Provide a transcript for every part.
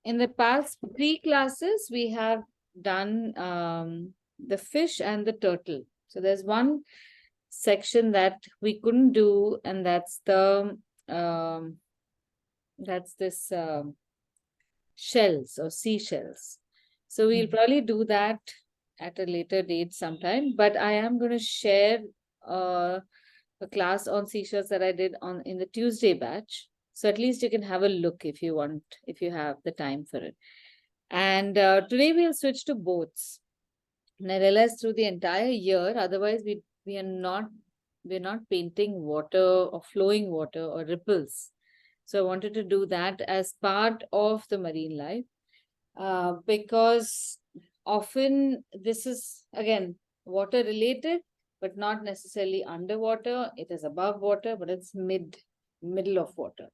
In the past 3 classes, we have done the fish and the turtle. So there's one section that we couldn't do, and um, that's this shells or seashells. So we'll probably do that at a later date sometime. But I am going to share uh, a class on seashells that I did on in the Tuesday batch. So at least you can have a look if you want, if you have the time for it. And today we'll switch to boats. And I realized through the entire year, otherwise we're not painting water or flowing water or ripples. So I wanted to do that as part of the marine life, because often this is again water related, but not necessarily underwater. It is above water, but it's middle of water.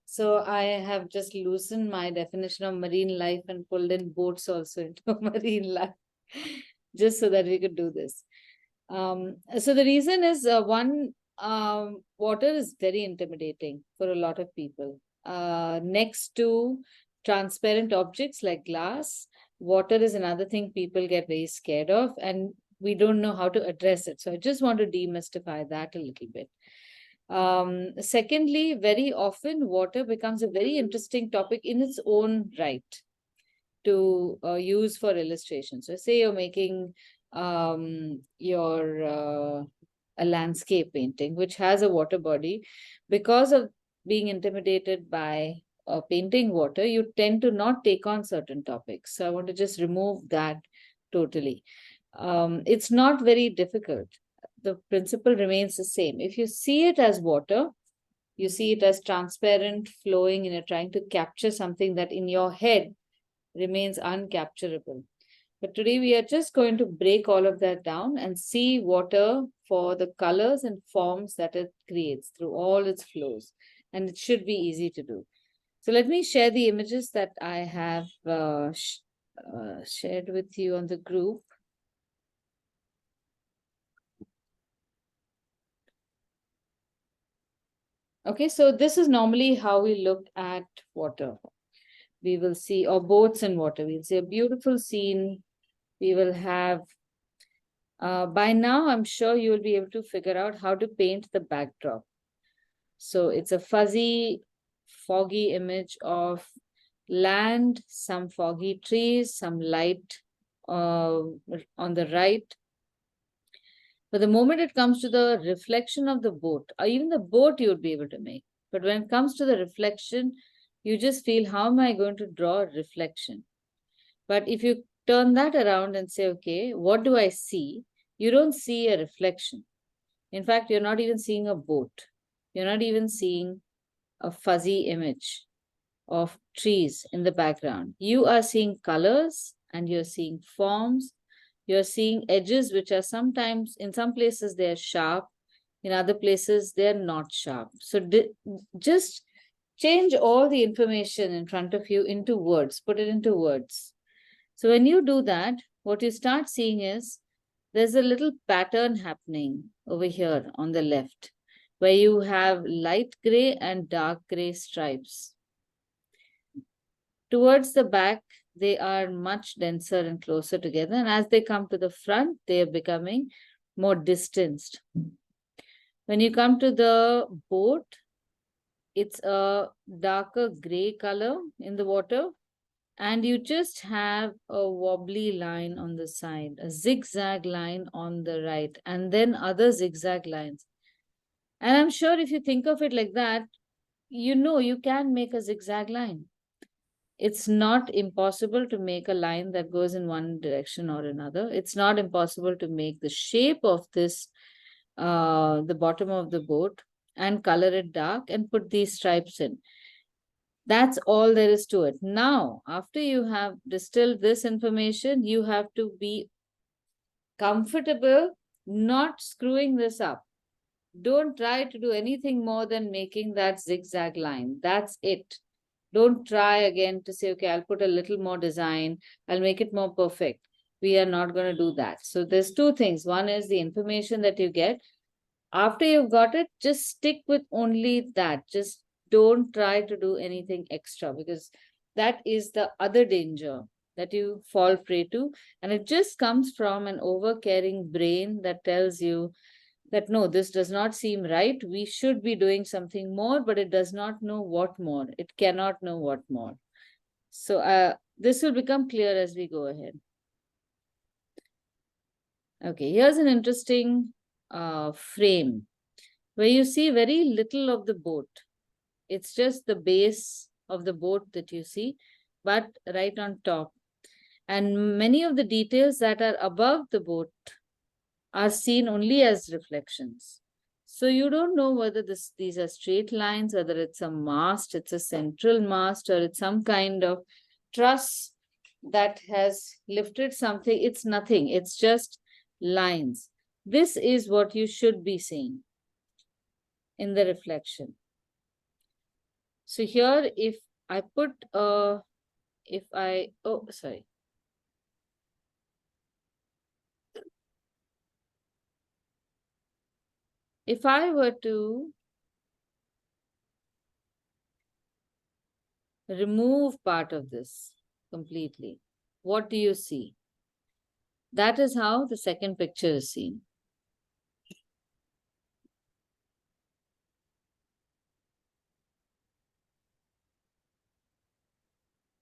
So I have just loosened my definition of marine life and pulled in boats also into marine life, just so that we could do this. So the reason is one, water is very intimidating for a lot of people. Next to transparent objects like glass, water is another thing people get very scared of, and we don't know how to address it. So I just want to demystify that a little bit. Secondly, very often water becomes a very interesting topic in its own right to use for illustration. So say you're making your a landscape painting which has a water body. Because of being intimidated by painting water, you tend to not take on certain topics. So I want to just remove that totally. It's not very difficult. The principle remains the same. If you see it as water, you see it as transparent, flowing, and you're trying to capture something that in your head remains uncapturable. But today we are just going to break all of that down and see water for the colors and forms that it creates through all its flows. And it should be easy to do. So let me share the images that I have shared with you on the group. Okay, so this is normally how we look at water. We will see, or boats in water, we'll see a beautiful scene. We will have by now, I'm sure you will be able to figure out how to paint the backdrop. So it's a fuzzy, foggy image of land, some foggy trees, some light on the right. But the moment it comes to the reflection of the boat, or even the boat you would be able to make. But when it comes to the reflection, you just feel, how am I going to draw a reflection? But if you turn that around and say, okay, what do I see? You don't see a reflection. In fact, you're not even seeing a boat. You're not even seeing a fuzzy image of trees in the background. You are seeing colors and you're seeing forms. You're seeing edges, which are sometimes, in some places, they're sharp. In other places, they're not sharp. So just change all the information in front of you into words, put it into words. So when you do that, what you start seeing is there's a little pattern happening over here on the left, where you have light gray and dark gray stripes. Towards the back, they are much denser and closer together. And as they come to the front, they are becoming more distanced. When you come to the boat, it's a darker gray color in the water. And you just have a wobbly line on the side, a zigzag line on the right, and then other zigzag lines. And I'm sure if you think of it like that, you know you can make a zigzag line. It's not impossible to make a line that goes in one direction or another. It's not impossible to make the shape of this, the bottom of the boat, and color it dark and put these stripes in. That's all there is to it. Now, after you have distilled this information, you have to be comfortable not screwing this up. Don't try to do anything more than making that zigzag line. That's it. Don't try again to say, okay, I'll put a little more design, I'll make it more perfect. We are not going to do that. So there's two things. One is the information that you get. After you've got it, just stick with only that. Just don't try to do anything extra, because that is the other danger that you fall prey to. And it just comes from an over-caring brain that tells you that no, this does not seem right. We should be doing something more, but it does not know what more. It cannot know what more. So this will become clear as we go ahead. Okay, here's an interesting frame where you see very little of the boat. It's just the base of the boat that you see, but right on top. And many of the details that are above the boat are seen only as reflections. So you don't know whether these are straight lines, whether it's a mast, it's a central mast, or it's some kind of truss that has lifted something. It's nothing. It's just lines. This is what you should be seeing in the reflection. So here, if I put sorry. If I were to remove part of this completely, what do you see? That is how the second picture is seen.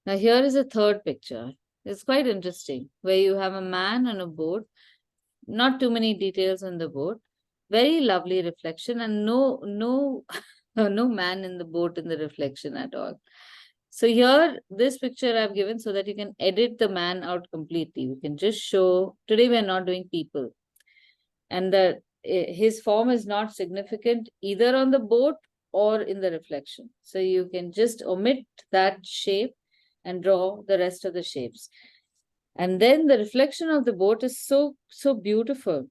Now here is a third picture. It's quite interesting, where you have a man on a boat, not too many details on the boat, very lovely reflection, and no no man in the boat in the reflection at all. So here, this picture I've given so that you can edit the man out completely. We can just show, today we are not doing people. And his form is not significant either on the boat or in the reflection. So you can just omit that shape and draw the rest of the shapes. And then the reflection of the boat is so beautiful.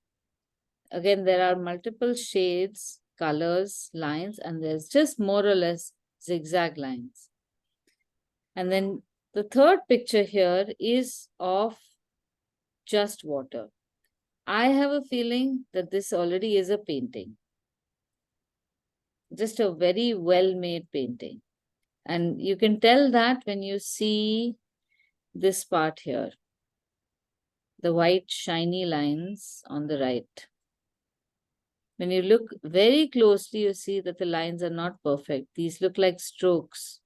Again, there are multiple shades, colors, lines, and there's just more or less zigzag lines. And then the third picture here is of just water. I have a feeling that this already is a painting. Just a very well-made painting. And you can tell that when you see this part here, the white shiny lines on the right. When you look very closely, you see that the lines are not perfect. These look like strokes.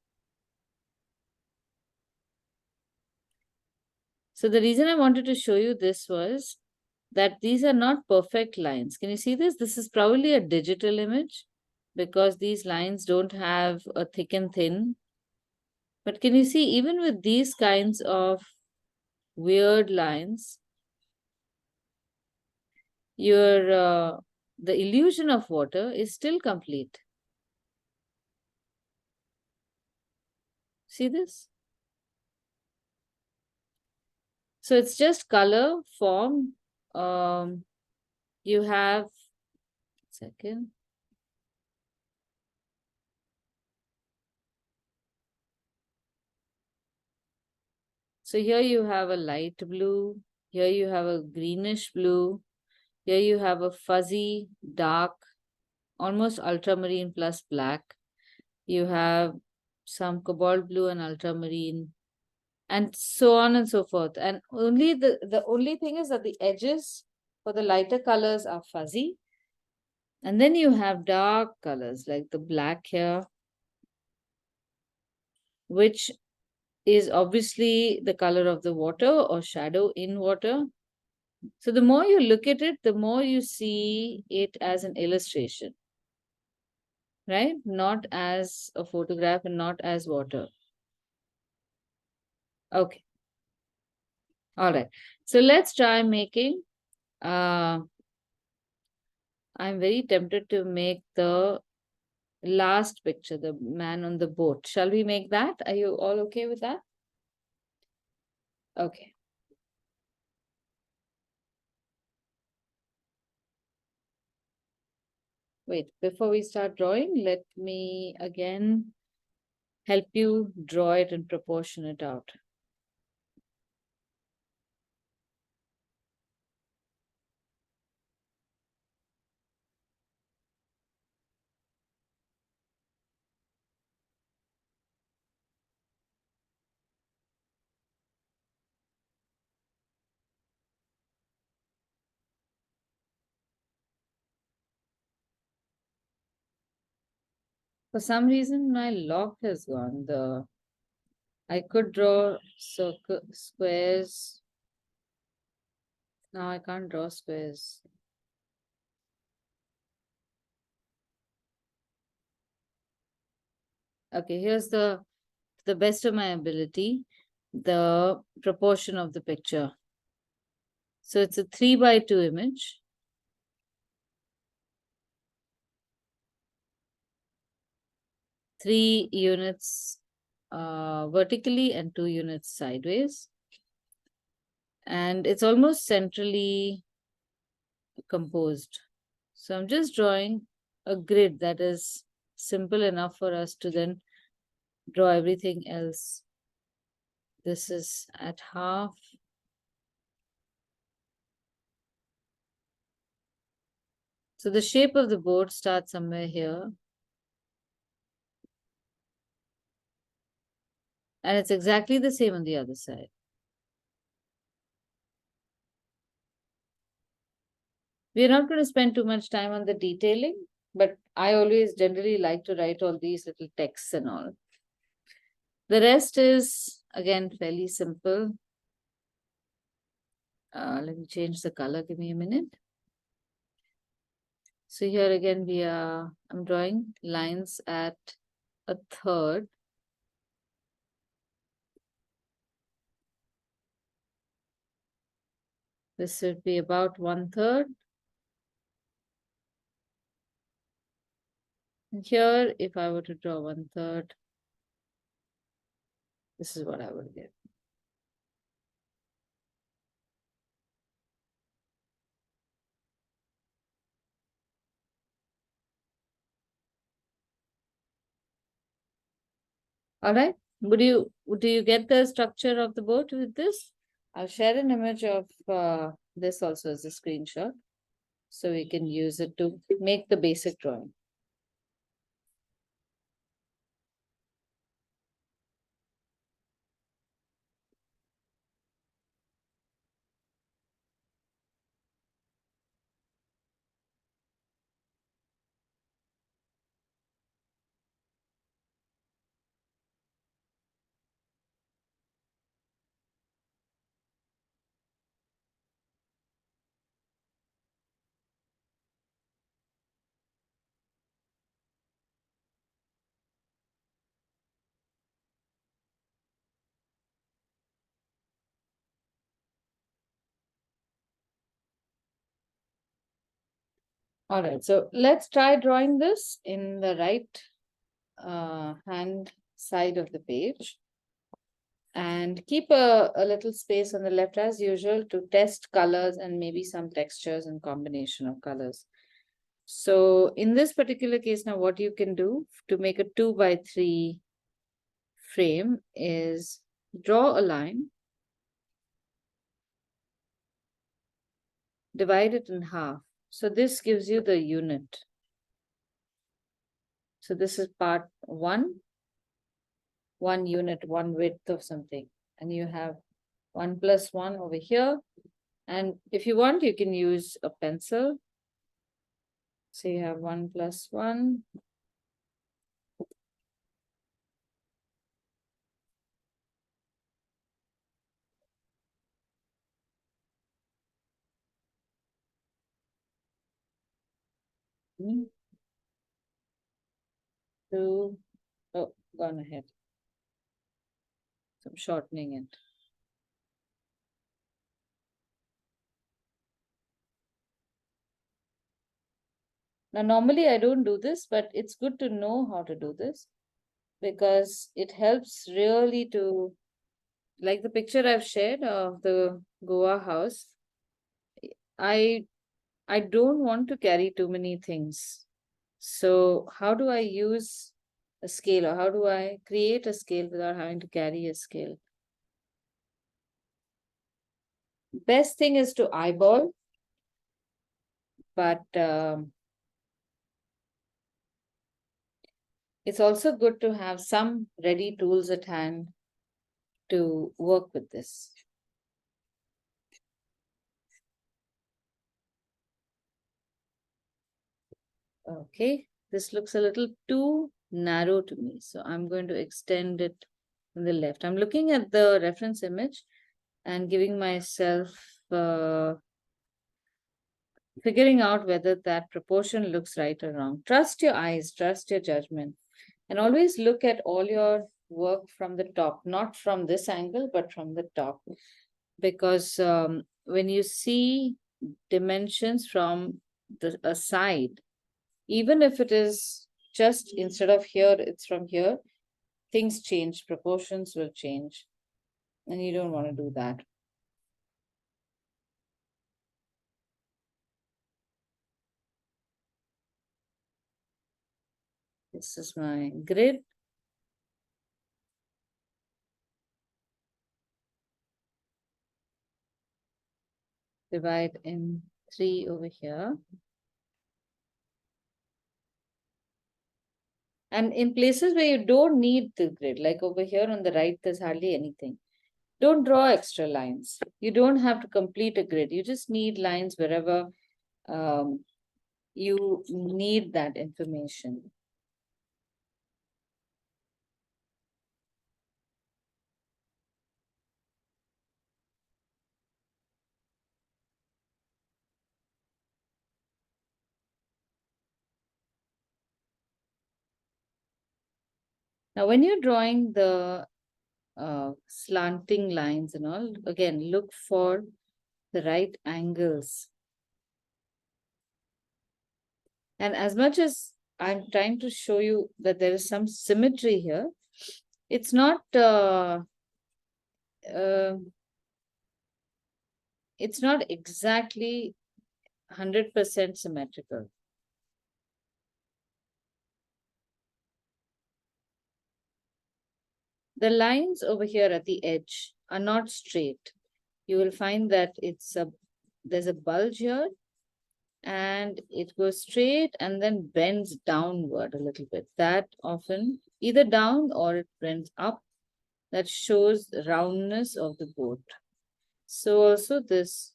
So the reason I wanted to show you this was that these are not perfect lines. Can you see this? This is probably a digital image because these lines don't have a thick and thin. But can you see, even with these kinds of weird lines, the illusion of water is still complete. See this? So it's just color, form. You have, second. So here you have a light blue. Here you have a greenish blue. Here you have a fuzzy, dark, almost ultramarine plus black. You have some cobalt blue and ultramarine, and so on and so forth. And only the only thing is that the edges for the lighter colors are fuzzy. And then you have dark colors like the black here, which is obviously the color of the water or shadow in water. So the more you look at it, the more you see it as an illustration, right? Not as a photograph and not as water. Okay. All right. So let's try making, I'm very tempted to make the last picture, the man on the boat. Shall we make that? Are you all okay with that? Okay. Wait, before we start drawing, let me again help you draw it and proportion it out. For some reason, my lock has gone. I could draw squares. Now I can't draw squares. Okay, here's the best of my ability, the proportion of the picture. So it's a 3:2 image. Three units vertically and 2 units sideways. And it's almost centrally composed. So I'm just drawing a grid that is simple enough for us to then draw everything else. This is at half. So the shape of the board starts somewhere here. And it's exactly the same on the other side. We're not going to spend too much time on the detailing, but I always generally like to write all these little texts and all. The rest is, again, fairly simple. Let me change the color. Give me a minute. So here again, I'm drawing lines at a third. This would be about 1/3. And here, if I were to draw 1/3, this is what I would get. All right. Do you get the structure of the boat with this? I'll share an image of this also as a screenshot, so we can use it to make the basic drawing. All right, so let's try drawing this in the right hand side of the page. And keep a little space on the left as usual to test colors and maybe some textures and combination of colors. So in this particular case now, what you can do to make a 2:3 frame is draw a line, divide it in half. So this gives you the unit. So this is part 1 unit, 1 width of something. And you have 1 + 1 over here. And if you want, you can use a pencil. So you have 1 + 1. Two, oh, gone ahead. So I'm shortening it. Now, normally I don't do this, but it's good to know how to do this because it helps really to, like the picture I've shared of the Goa house. I don't want to carry too many things. So how do I use a scale, or how do I create a scale without having to carry a scale? Best thing is to eyeball, but it's also good to have some ready tools at hand to work with this. Okay, this looks a little too narrow to me. So I'm going to extend it from the left. I'm looking at the reference image and giving myself, figuring out whether that proportion looks right or wrong. Trust your eyes, trust your judgment, and always look at all your work from the top, not from this angle, but from the top. Because when you see dimensions from a side, even if it is just instead of here, it's from here, things change, proportions will change, and you don't want to do that. This is my grid. Divide in 3 over here. And in places where you don't need the grid, like over here on the right, there's hardly anything. Don't draw extra lines. You don't have to complete a grid. You just need lines wherever you need that information. Now, when you're drawing the slanting lines and all, again, look for the right angles. And as much as I'm trying to show you that there is some symmetry here, it's not it's not exactly 100% symmetrical. The lines over here at the edge are not straight. You will find that there's a bulge here, and it goes straight and then bends downward a little bit. That often either down or it bends up. That shows the roundness of the boat. So also this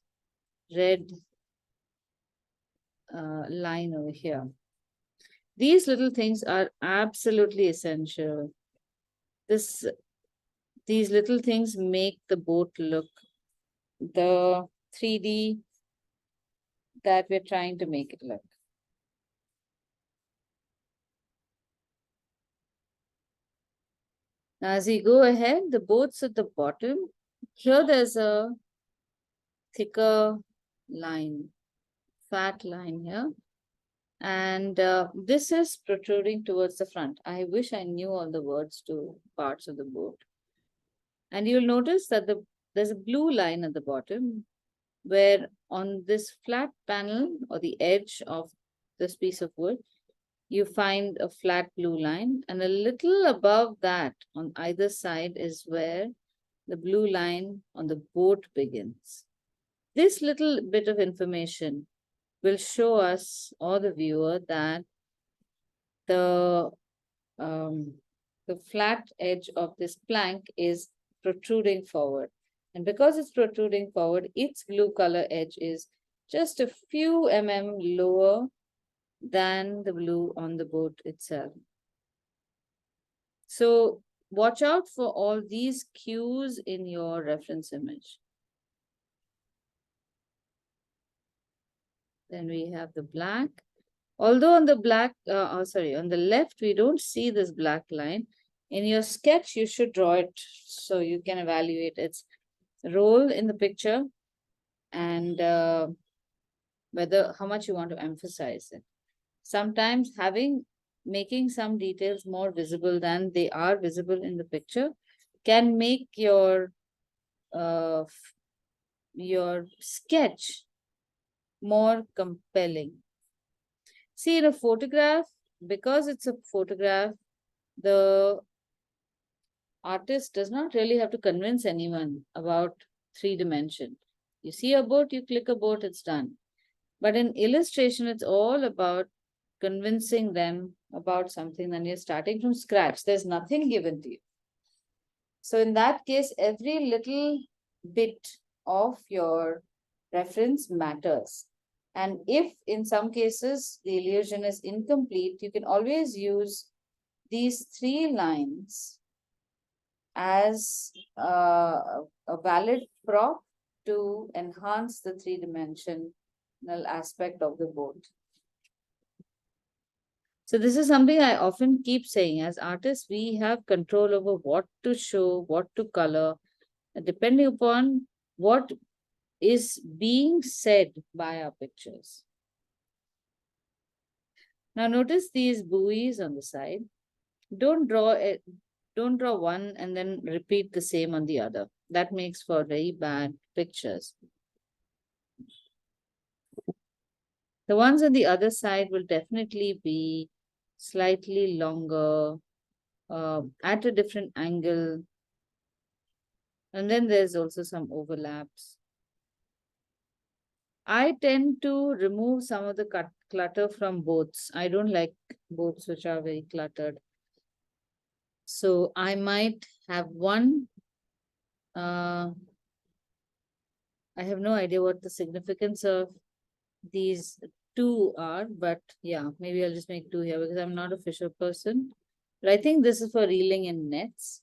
red line over here. These little things are absolutely essential. These little things make the boat look the 3D that we're trying to make it look. Now, as we go ahead, the boat's at the bottom. Here there's a thicker line, fat line here. And this is protruding towards the front. I wish I knew all the words to parts of the boat. And you'll notice that there's a blue line at the bottom, where on this flat panel or the edge of this piece of wood, you find a flat blue line, and a little above that on either side is where the blue line on the boat begins. This little bit of information will show us or the viewer that the flat edge of this plank is protruding forward. And because it's protruding forward, its blue color edge is just a few lower than the blue on the boat itself. So watch out for all these cues in your reference image. Then we have the black. Although on the on the left, we don't see this black line. In your sketch, you should draw it so you can evaluate its role in the picture and how much you want to emphasize it. Sometimes making some details more visible than they are visible in the picture can make your sketch more compelling. See, in a photograph, because it's a photograph, the artist does not really have to convince anyone about 3 dimension. You see a boat, you click a boat, it's done. But in illustration, it's all about convincing them about something, and you're starting from scratch. There's nothing given to you. So in that case, every little bit of your reference matters. And if in some cases the illusion is incomplete, you can always use these three lines as a valid prop to enhance the three-dimensional aspect of the boat. So this is something I often keep saying. As artists, we have control over what to show, what to color, depending upon what is being said by our pictures. Now notice these buoys on the side. Don't draw it, don't draw one and then repeat the same on the other. That makes for very bad pictures. The ones on the other side will definitely be slightly longer, at a different angle. And then there's also some overlaps. I tend to remove some of the clutter from boats. I don't like boats which are very cluttered. So I might have one. I have no idea what the significance of these two are, but yeah, maybe I'll just make two here because I'm not a fisher person. But I think this is for reeling in nets.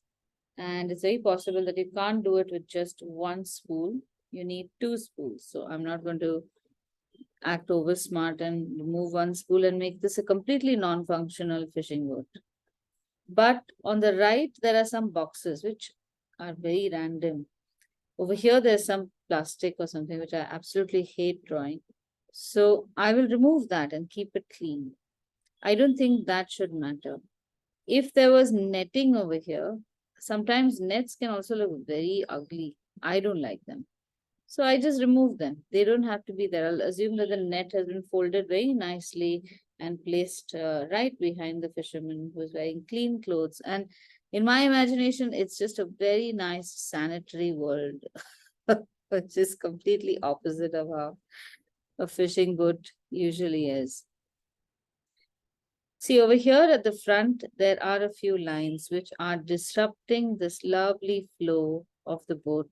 And it's very possible that you can't do it with just one spool. You need two spools. So I'm not going to act over smart and remove one spool and make this a completely non-functional fishing boat. But on the right, there are some boxes which are very random. Over here, there's some plastic or something which I absolutely hate drawing. So I will remove that and keep it clean. I don't think that should matter. If there was netting over here, sometimes nets can also look very ugly. I don't like them. So I just remove them. They don't have to be there. I'll assume that the net has been folded very nicely and placed right behind the fisherman who's wearing clean clothes. And in my imagination, it's just a very nice sanitary world, which is completely opposite of how a fishing boat usually is. See, over here at the front, there are a few lines which are disrupting this lovely flow of the boat.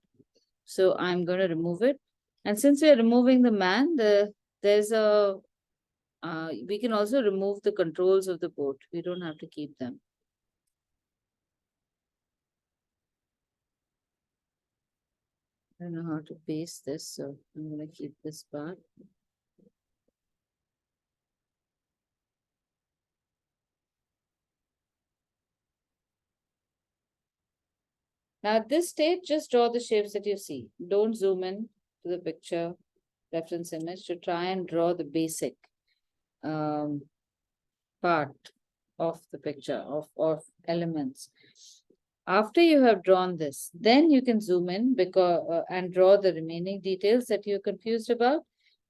So I'm going to remove it. And since we are removing the man, there's a, we can also remove the controls of the boat. We don't have to keep them. I don't know how to paste this, so I'm going to keep this part. Now at this stage, just draw the shapes that you see. Don't zoom in to the picture reference image to try and draw the basic part of the picture of elements. After you have drawn this, then you can zoom in because and draw the remaining details that you're confused about.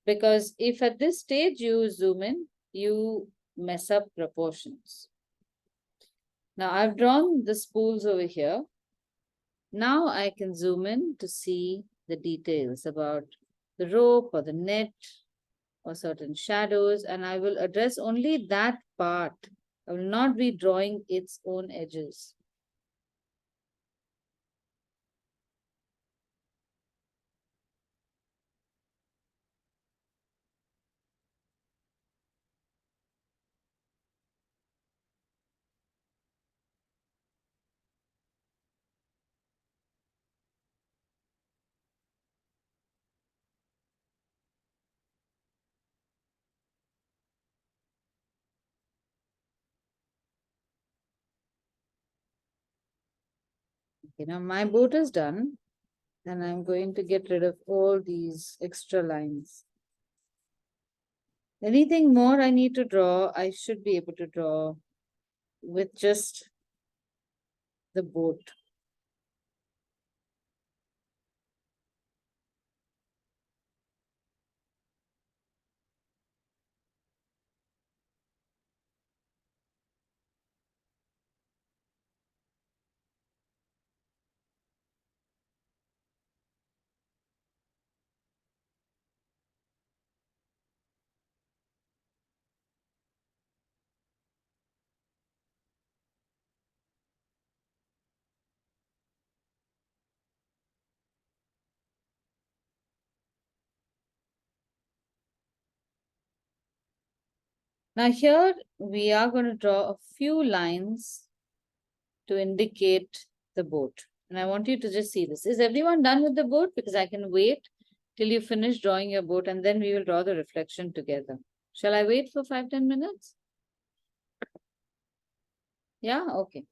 Because if at this stage you zoom in, you mess up proportions. Now I've drawn the spools over here. Now I can zoom in to see the details about the rope or the net or certain shadows, and I will address only that part. I will not be drawing its own edges. Okay, now my boat is done, and I'm going to get rid of all these extra lines. Anything more I need to draw, I should be able to draw with just the boat. Now here we are going to draw a few lines to indicate the boat. And I want you to just see this. Is everyone done with the boat? Because I can wait till you finish drawing your boat and then we will draw the reflection together. Shall I wait for 5-10 minutes? Yeah, okay.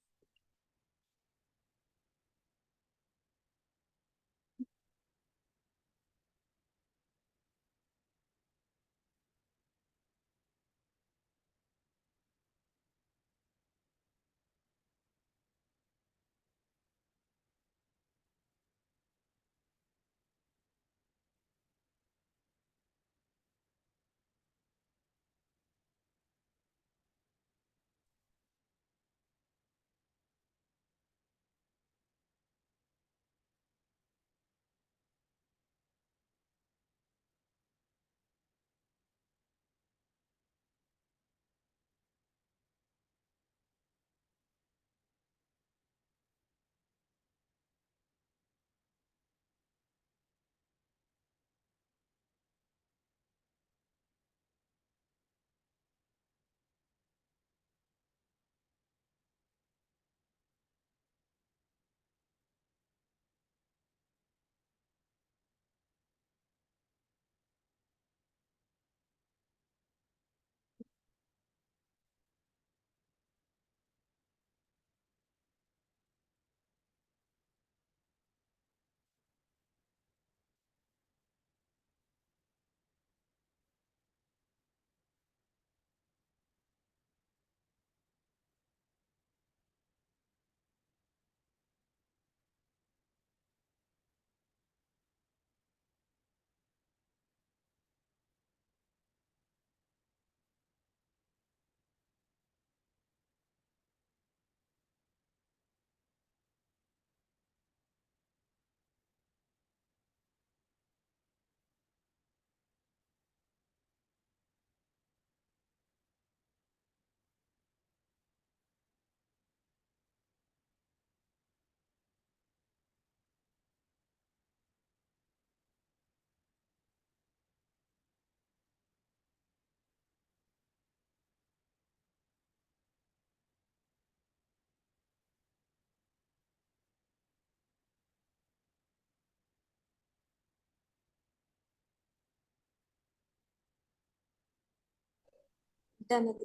Done.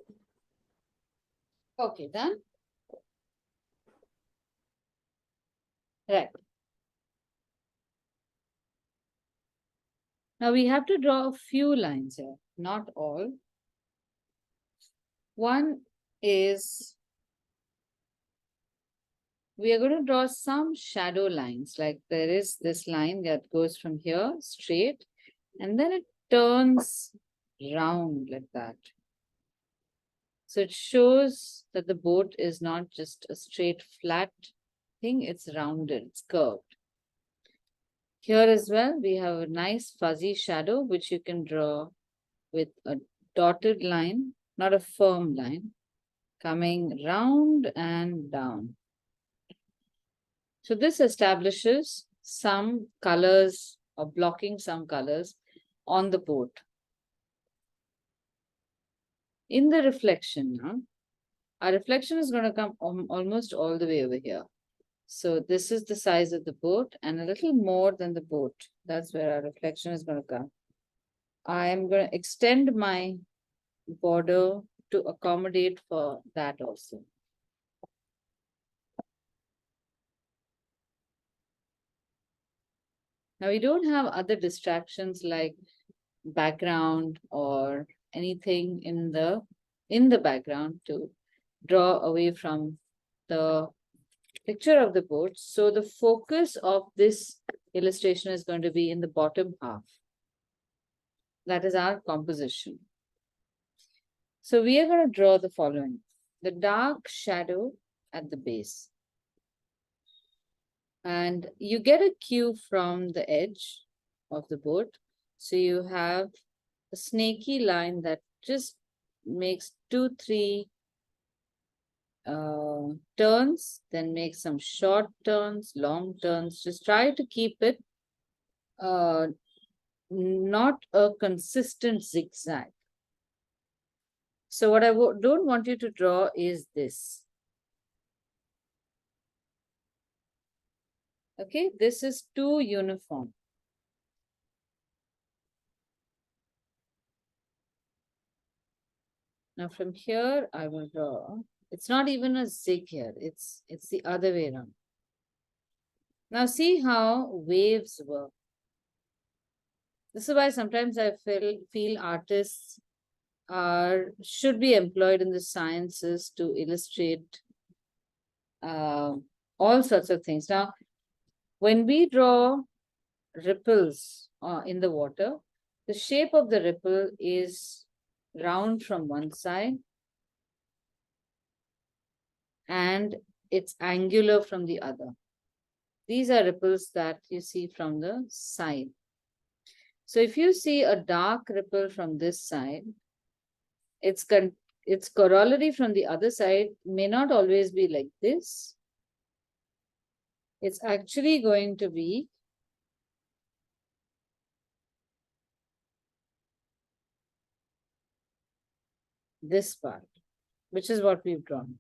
Okay, done? Right. Now we have to draw a few lines here, not all. One is we are going to draw some shadow lines, like there is this line that goes from here straight and then it turns round like that. So it shows that the boat is not just a straight flat thing, it's rounded, it's curved. Here as well, we have a nice fuzzy shadow, which you can draw with a dotted line, not a firm line, coming round and down. So this establishes some colors or blocking some colors on the boat. In the reflection now, our reflection is going to come almost all the way over here. So this is the size of the boat and a little more than the boat. That's where our reflection is going to come. I am going to extend my border to accommodate for that also. Now we don't have other distractions like background or anything in the background to draw away from the picture of the boat. So the focus of this illustration is going to be in the bottom half. That is our composition. So we are going to draw the following. The dark shadow at the base. And you get a cue from the edge of the boat. So you have a snaky line that just makes 2-3 turns, then make some short turns, long turns. Just try to keep it not a consistent zigzag. So what I don't want you to draw is this. Okay, this is too uniform. Now from here, I will draw. It's not even a zig here. It's the other way around. Now see how waves work. This is why sometimes I feel artists should be employed in the sciences to illustrate uh, all sorts of things. Now, when we draw ripples in the water, the shape of the ripple is round from one side and it's angular from the other. These are ripples that you see from the side. So if you see a dark ripple from this side, its corollary from the other side may not always be like this. It's actually going to be this part, which is what we've drawn.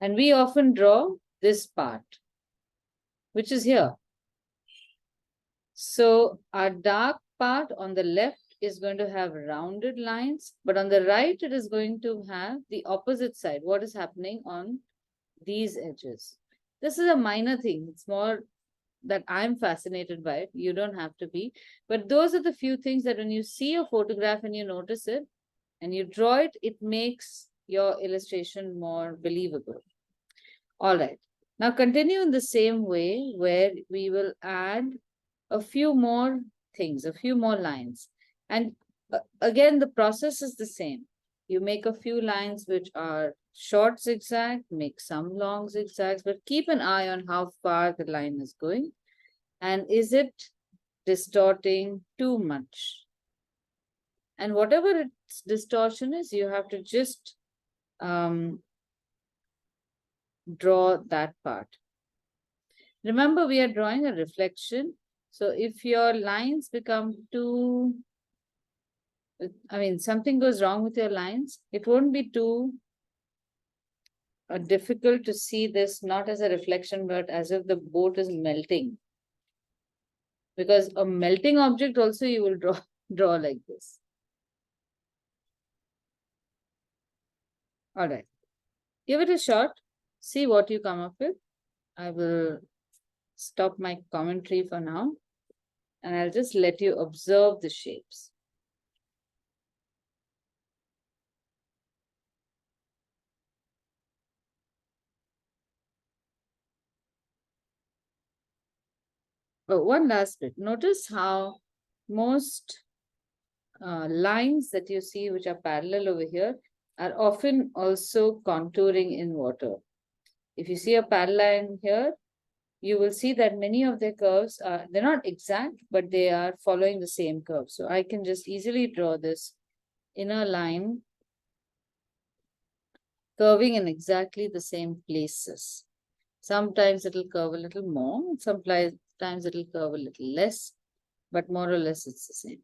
And we often draw this part, which is here. So our dark part on the left is going to have rounded lines, but on the right, it is going to have the opposite side. What is happening on these edges? This is a minor thing. It's more that I'm fascinated by it. You don't have to be. But those are the few things that when you see a photograph and you notice it and you draw it, it makes your illustration more believable. All right. Now continue in the same way where we will add a few more things, a few more lines. And again, the process is the same. You make a few lines which are short zigzag, make some long zigzags, but keep an eye on how far the line is going. And is it distorting too much? And whatever its distortion is, you have to just draw that part. Remember, we are drawing a reflection. So if your lines become too, something goes wrong with your lines, it won't be too difficult to see this not as a reflection, but as if the boat is melting. Because a melting object also you will draw like this. All right. Give it a shot. See what you come up with. I will stop my commentary for now. And I'll just let you observe the shapes. Oh, one last bit. Notice how most lines that you see which are parallel over here are often also contouring in water. If you see a parallel line here, you will see that many of their curves are, they're not exact, but they are following the same curve. So I can just easily draw this inner line curving in exactly the same places. Sometimes it'll curve a little more, sometimes it'll curve a little less, but more or less it's the same.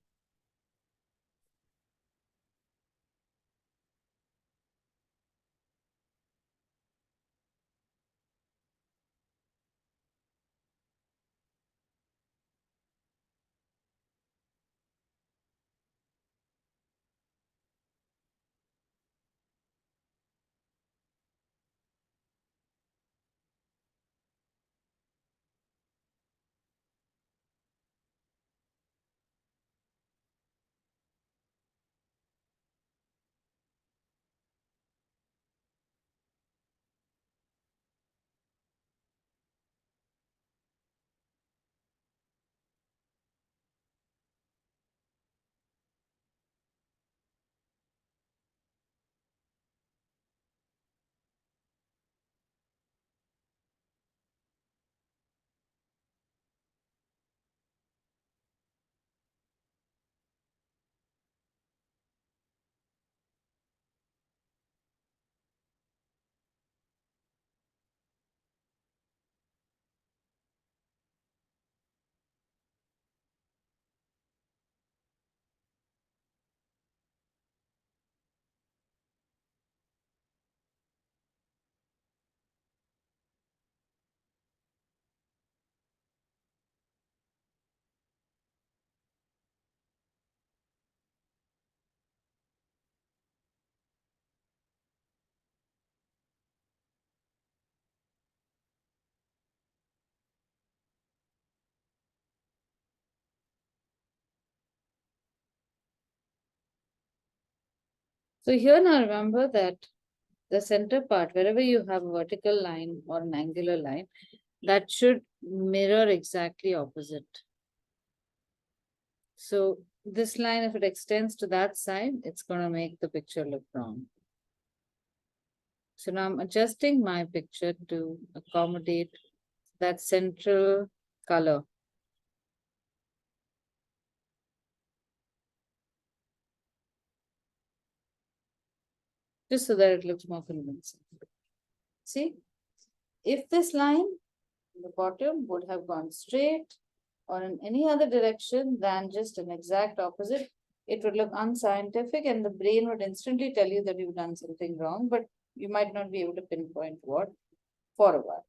So here now remember that the center part, wherever you have a vertical line or an angular line, that should mirror exactly opposite. So this line, if it extends to that side, it's going to make the picture look wrong. So now I'm adjusting my picture to accommodate that central color. Just so that it looks more convincing. See, if this line, the bottom would have gone straight or in any other direction than just an exact opposite, it would look unscientific and the brain would instantly tell you that you've done something wrong, but you might not be able to pinpoint what for a while.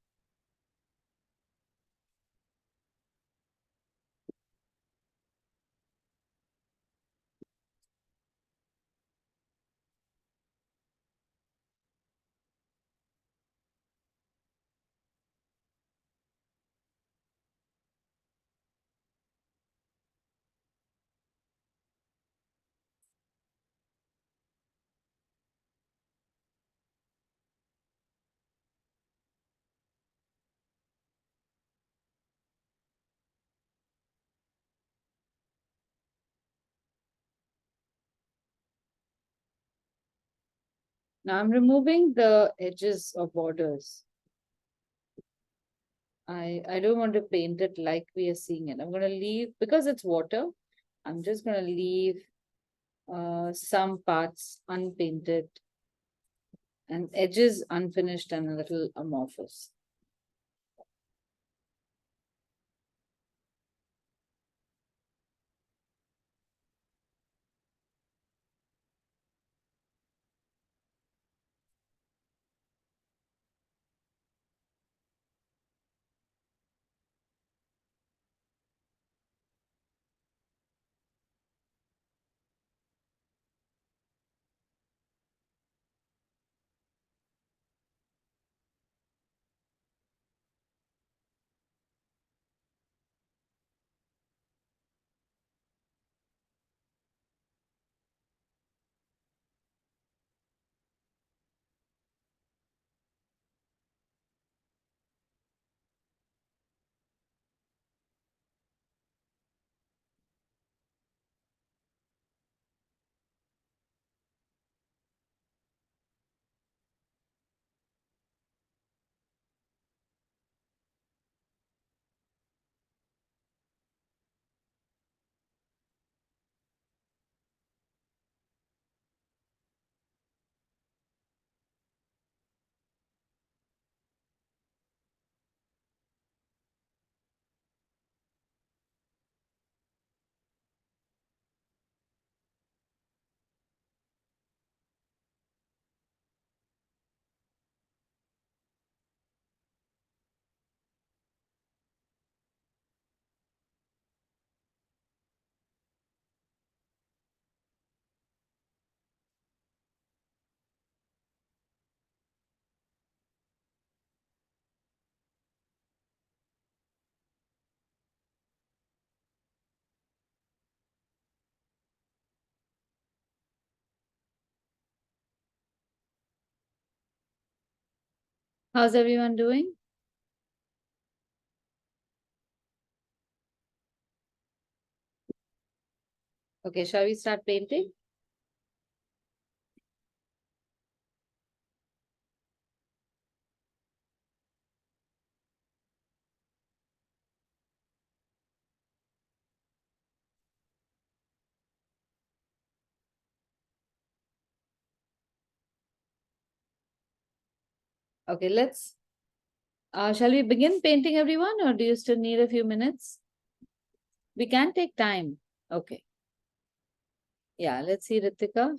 Now I'm removing the edges or borders. I don't want to paint it like we are seeing it. I'm going to leave, because it's water, I'm just going to leave some parts unpainted and edges unfinished and a little amorphous. How's everyone doing? Okay, shall we start painting? Okay, shall we begin painting, everyone, or do you still need a few minutes? We can take time. Okay. Yeah, let's see, Ritika.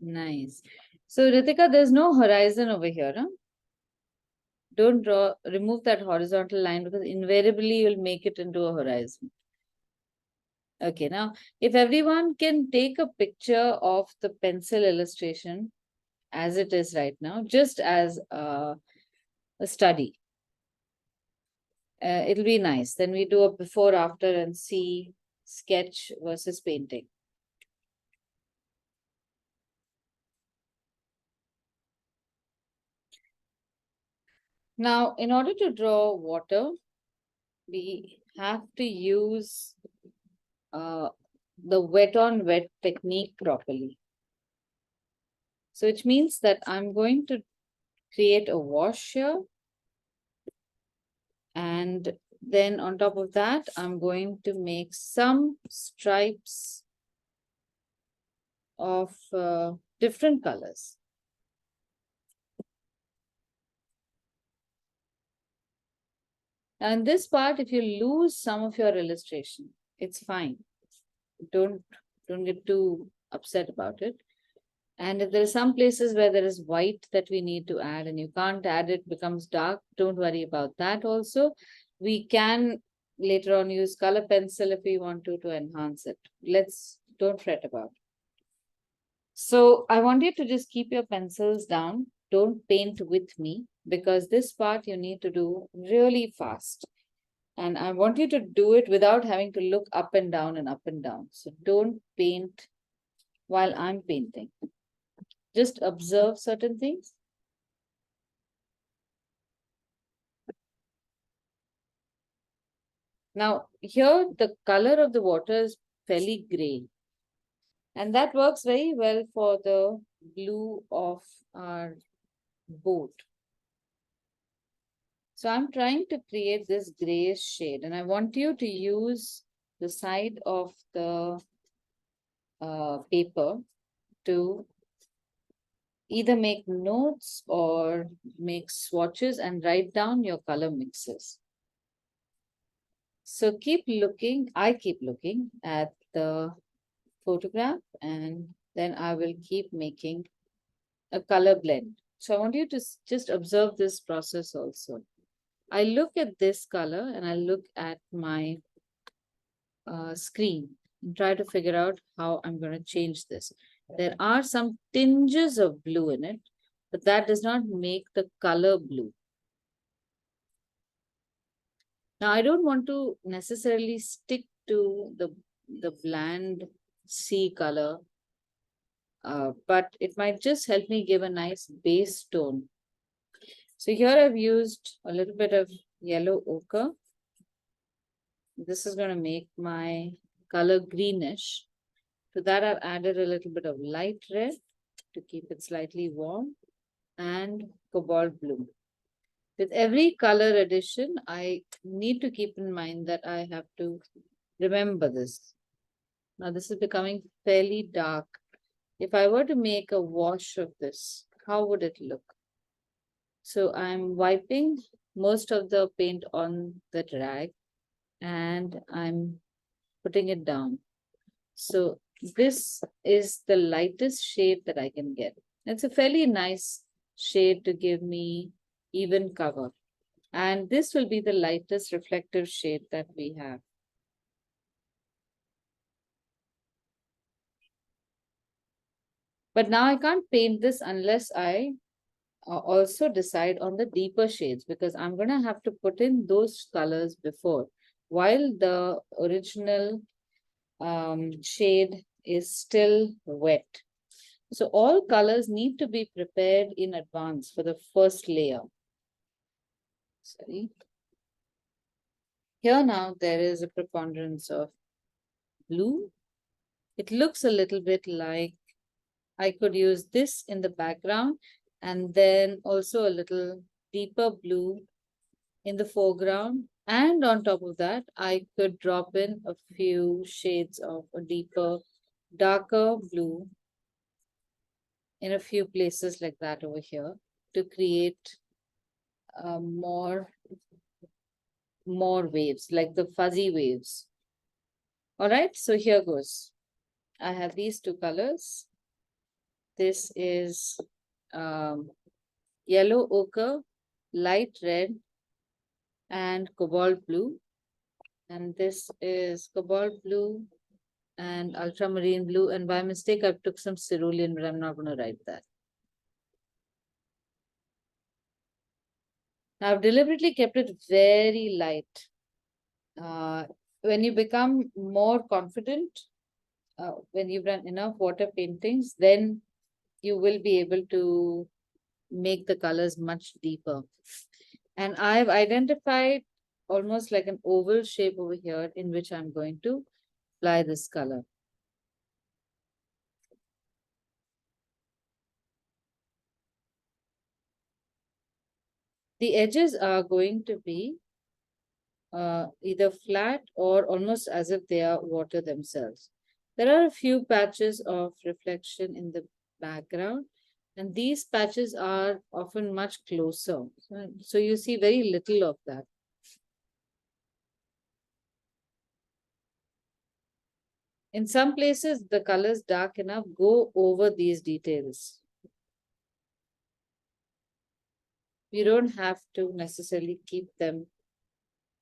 Nice. So, Ritika, there's no horizon over here, huh? Don't remove that horizontal line, because invariably you'll make it into a horizon. Okay, now, if everyone can take a picture of the pencil illustration as it is right now, just as a study. It'll be nice. Then we do a before, after, and see sketch versus painting. Now, in order to draw water, we have to use the wet on wet technique properly. So which means that I'm going to create a wash here. And then on top of that, I'm going to make some stripes of different colors. And this part, if you lose some of your illustration, it's fine. Don't get too upset about it. And if there are some places where there is white that we need to add and you can't add it, becomes dark, don't worry about that also. We can later on use color pencil if we want to enhance it. Don't fret about it. So I want you to just keep your pencils down. Don't paint with me because this part you need to do really fast. And I want you to do it without having to look up and down and up and down. So don't paint while I'm painting. Just observe certain things. Now, here the color of the water is fairly gray. And that works very well for the blue of our boat. So I'm trying to create this grayish shade, and I want you to use the side of the paper to either make notes or make swatches and write down your color mixes. So I keep looking at the photograph and then I will keep making a color blend. So I want you to just observe this process also. I look at this color and I look at my screen and try to figure out how I'm going to change this. There are some tinges of blue in it, but that does not make the color blue. Now, I don't want to necessarily stick to the bland sea color, but it might just help me give a nice base tone. So here I've used a little bit of yellow ochre. This is going to make my color greenish. To that, I've added a little bit of light red to keep it slightly warm and cobalt blue. With every color addition, I need to keep in mind that I have to remember this. Now, this is becoming fairly dark. If I were to make a wash of this, how would it look? So I'm wiping most of the paint on the rag and I'm putting it down. So this is the lightest shade that I can get. It's a fairly nice shade to give me even cover. And this will be the lightest reflective shade that we have. But now I can't paint this unless I also decide on the deeper shades because I'm going to have to put in those colors before while the original shade is still wet. So all colors need to be prepared in advance for the first layer. Sorry. Here now there is a preponderance of blue. It looks a little bit like I could use this in the background and then also a little deeper blue in the foreground. And on top of that, I could drop in a few shades of a deeper, darker blue in a few places like that over here to create more waves, like the fuzzy waves. All right, so here goes. I have these two colors. This is yellow ochre, light red, and cobalt blue. And this is cobalt blue and ultramarine blue. And by mistake, I took some cerulean, but I'm not going to write that. Now, I've deliberately kept it very light. when you become more confident, when you've done enough water paintings, then you will be able to make the colors much deeper. And I've identified almost like an oval shape over here in which I'm going to apply this color. The edges are going to be either flat or almost as if they are water themselves. There are a few patches of reflection in the background, and these patches are often much closer. So you see very little of that. In some places, the colors dark enough go over these details. You don't have to necessarily keep them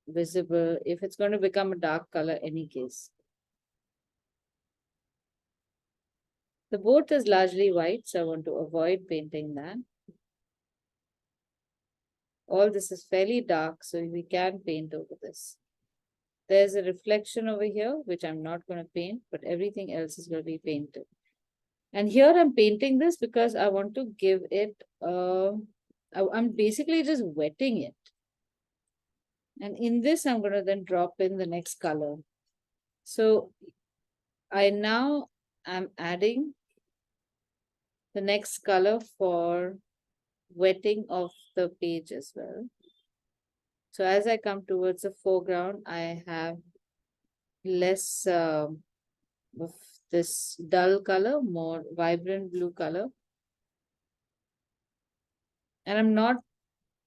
visible if it's going to become a dark color any case. The boat is largely white, so I want to avoid painting that. All this is fairly dark, so we can paint over this. There's a reflection over here, which I'm not going to paint, but everything else is going to be painted. And here I'm painting this because I want to give it, I'm basically just wetting it. And in this, I'm going to then drop in the next color. So I now am adding the next color for wetting of the page as well. So as I come towards the foreground, I have less of this dull color, more vibrant blue color. And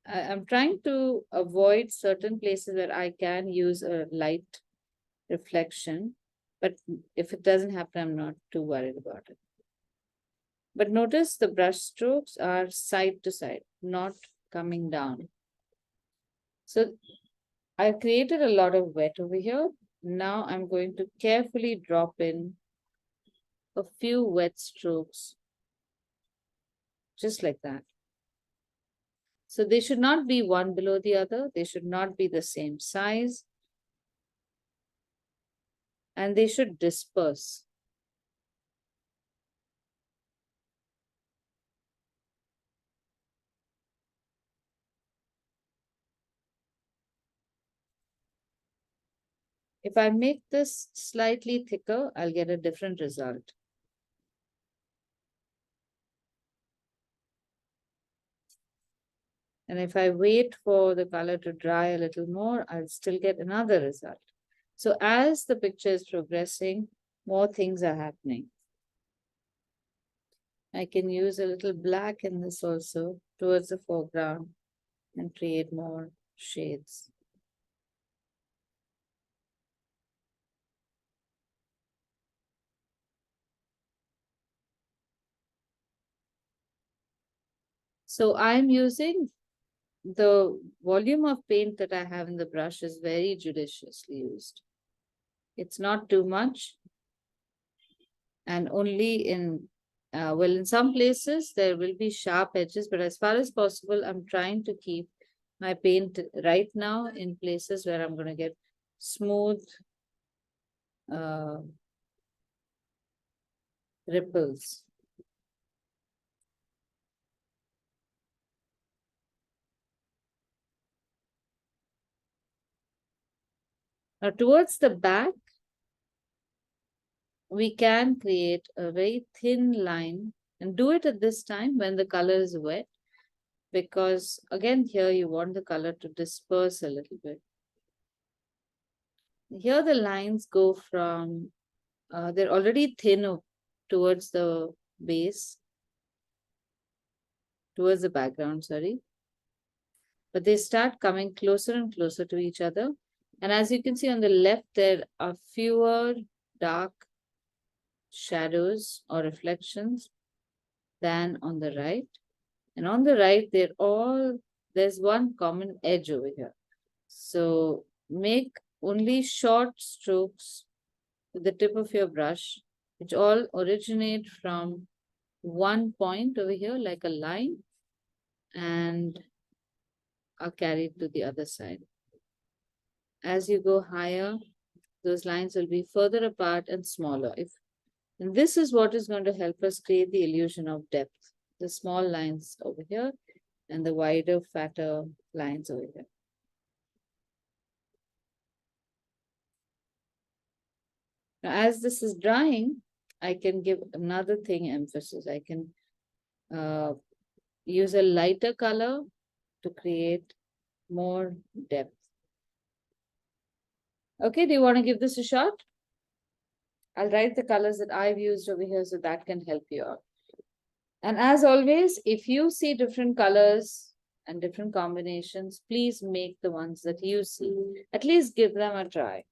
I'm trying to avoid certain places where I can use a light reflection, but if it doesn't happen, I'm not too worried about it. But notice the brush strokes are side to side, not coming down. So I've created a lot of wet over here. Now I'm going to carefully drop in a few wet strokes, just like that. So they should not be one below the other. They should not be the same size. And they should disperse. If I make this slightly thicker, I'll get a different result. And if I wait for the color to dry a little more, I'll still get another result. So as the picture is progressing, more things are happening. I can use a little black in this also towards the foreground and create more shades. So I'm using the volume of paint that I have in the brush is very judiciously used. It's not too much. And only in, well, in some places there will be sharp edges, but as far as possible, I'm trying to keep my paint right now in places where I'm going to get smooth ripples. Now towards the back, we can create a very thin line and do it at this time when the color is wet, because again here you want the color to disperse a little bit. Here the lines go from, they're already thin towards the base, towards the background, sorry. But they start coming closer and closer to each other. And as you can see on the left, there are fewer dark shadows or reflections than on the right. And on the right, there's one common edge over here. So make only short strokes with the tip of your brush, which all originate from one point over here, like a line, and are carried to the other side. As you go higher, those lines will be further apart and smaller. And this is what is going to help us create the illusion of depth. The small lines over here and the wider, fatter lines over here. Now, as this is drying, I can give another thing emphasis. I can use a lighter color to create more depth. Okay, do you want to give this a shot? I'll write the colors that I've used over here so that can help you out. And as always, if you see different colors and different combinations, please make the ones that you see. At least give them a try.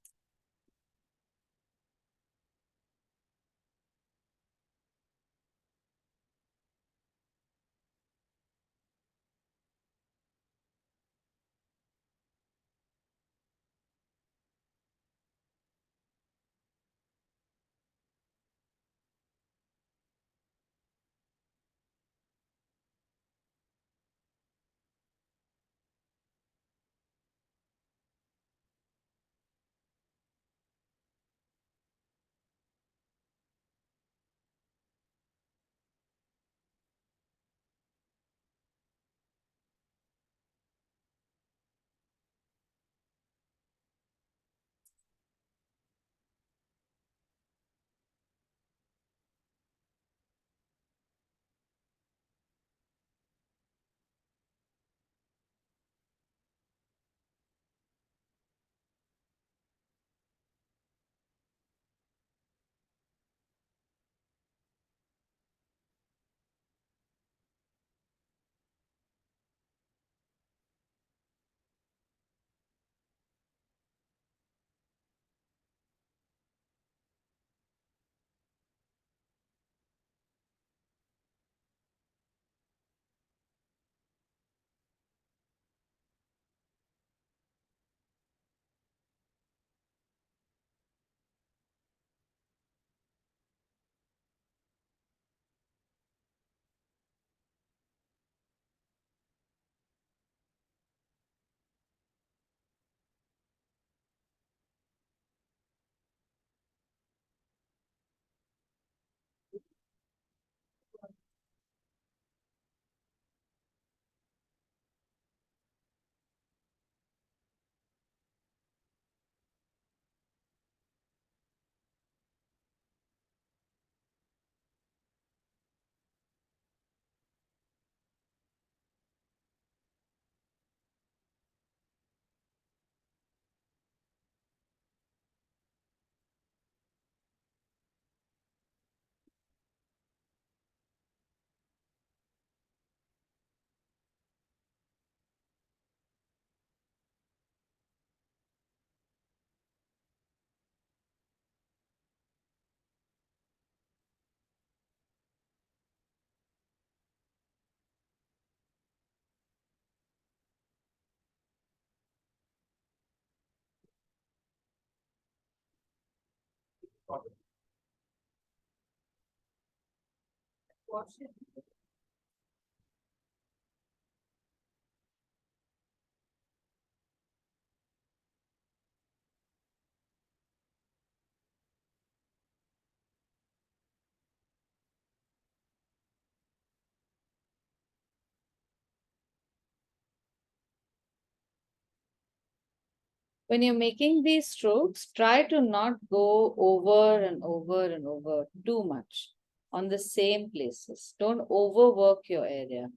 When you're making these strokes, try to not go over and over and over too much on the same places. Don't overwork your area.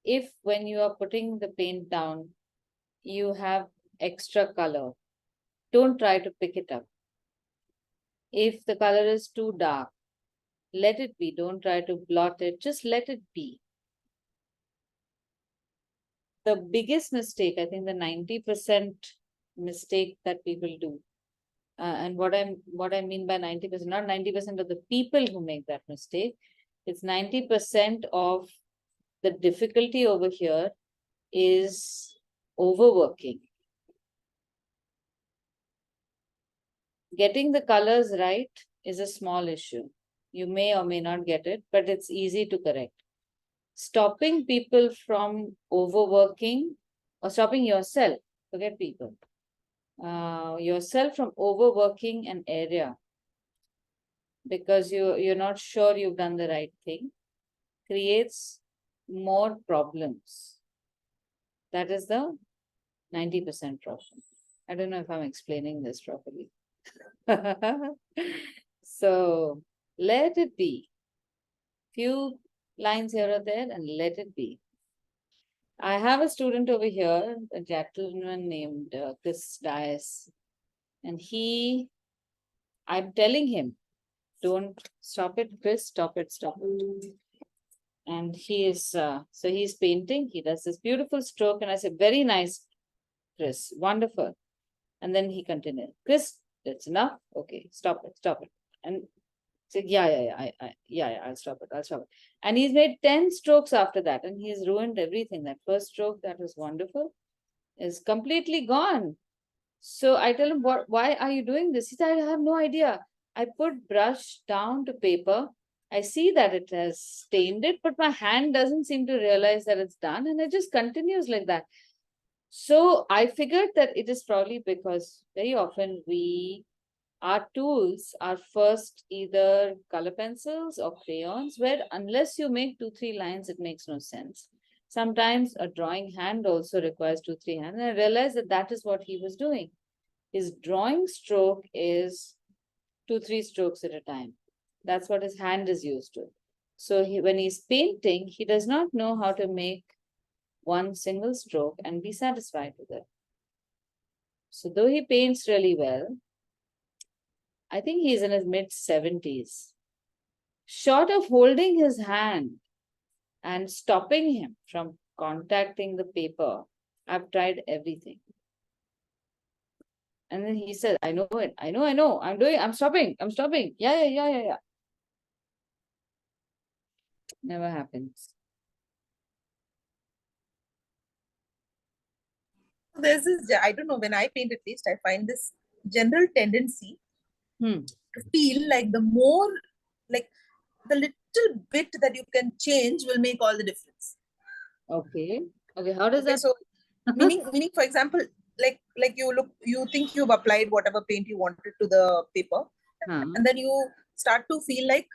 If when you are putting the paint down, you have extra color, don't try to pick it up. If the color is too dark, let it be. Don't try to blot it. Just let it be. The biggest mistake, I think the 90% mistake that people do, and what I mean by 90%, not 90% of the people who make that mistake, it's 90% of the difficulty over here is overworking. Getting the colors right is a small issue. You may or may not get it, but it's easy to correct. Stopping people from overworking or stopping yourself, forget people. yourself from overworking an area because you're not sure you've done the right thing creates more problems. That is the 90% problem. I don't know if I'm explaining this properly. So let it be. Few lines here or there and let it be. I have a student over here, a gentleman named Chris Dias, and I'm telling him, don't stop it, Chris, stop it, stop it. And so he's painting, he does this beautiful stroke, and I said, very nice, Chris, wonderful. And then he continued, Chris, that's enough. Okay, stop it, stop it. And said, yeah, I'll stop it, I'll stop it. And he's made 10 strokes after that, and he's ruined everything. That first stroke that was wonderful is completely gone. So I tell him, why are you doing this? He said, I have no idea. I put brush down to paper. I see that it has stained it, but my hand doesn't seem to realize that it's done, and it just continues like that. So I figured that it is probably because very often our tools are first either color pencils or crayons, where unless you make 2-3 lines, it makes no sense. Sometimes a drawing hand also requires 2-3 hands. And I realized that that is what he was doing. His drawing stroke is 2-3 strokes at a time. That's what his hand is used to. So when he's painting, he does not know how to make one single stroke and be satisfied with it. So though he paints really well, I think he's in his mid-70s. Short of holding his hand and stopping him from contacting the paper, I've tried everything. And then he said, I know it. I know. I'm stopping. Yeah. Never happens. There's this, I don't know, when I paint at least, I find this general tendency to feel like the more, like the little bit that you can change will make all the difference. Okay. How does that? So meaning, for example, like you think you've applied whatever paint you wanted to the paper, and then you start to feel like,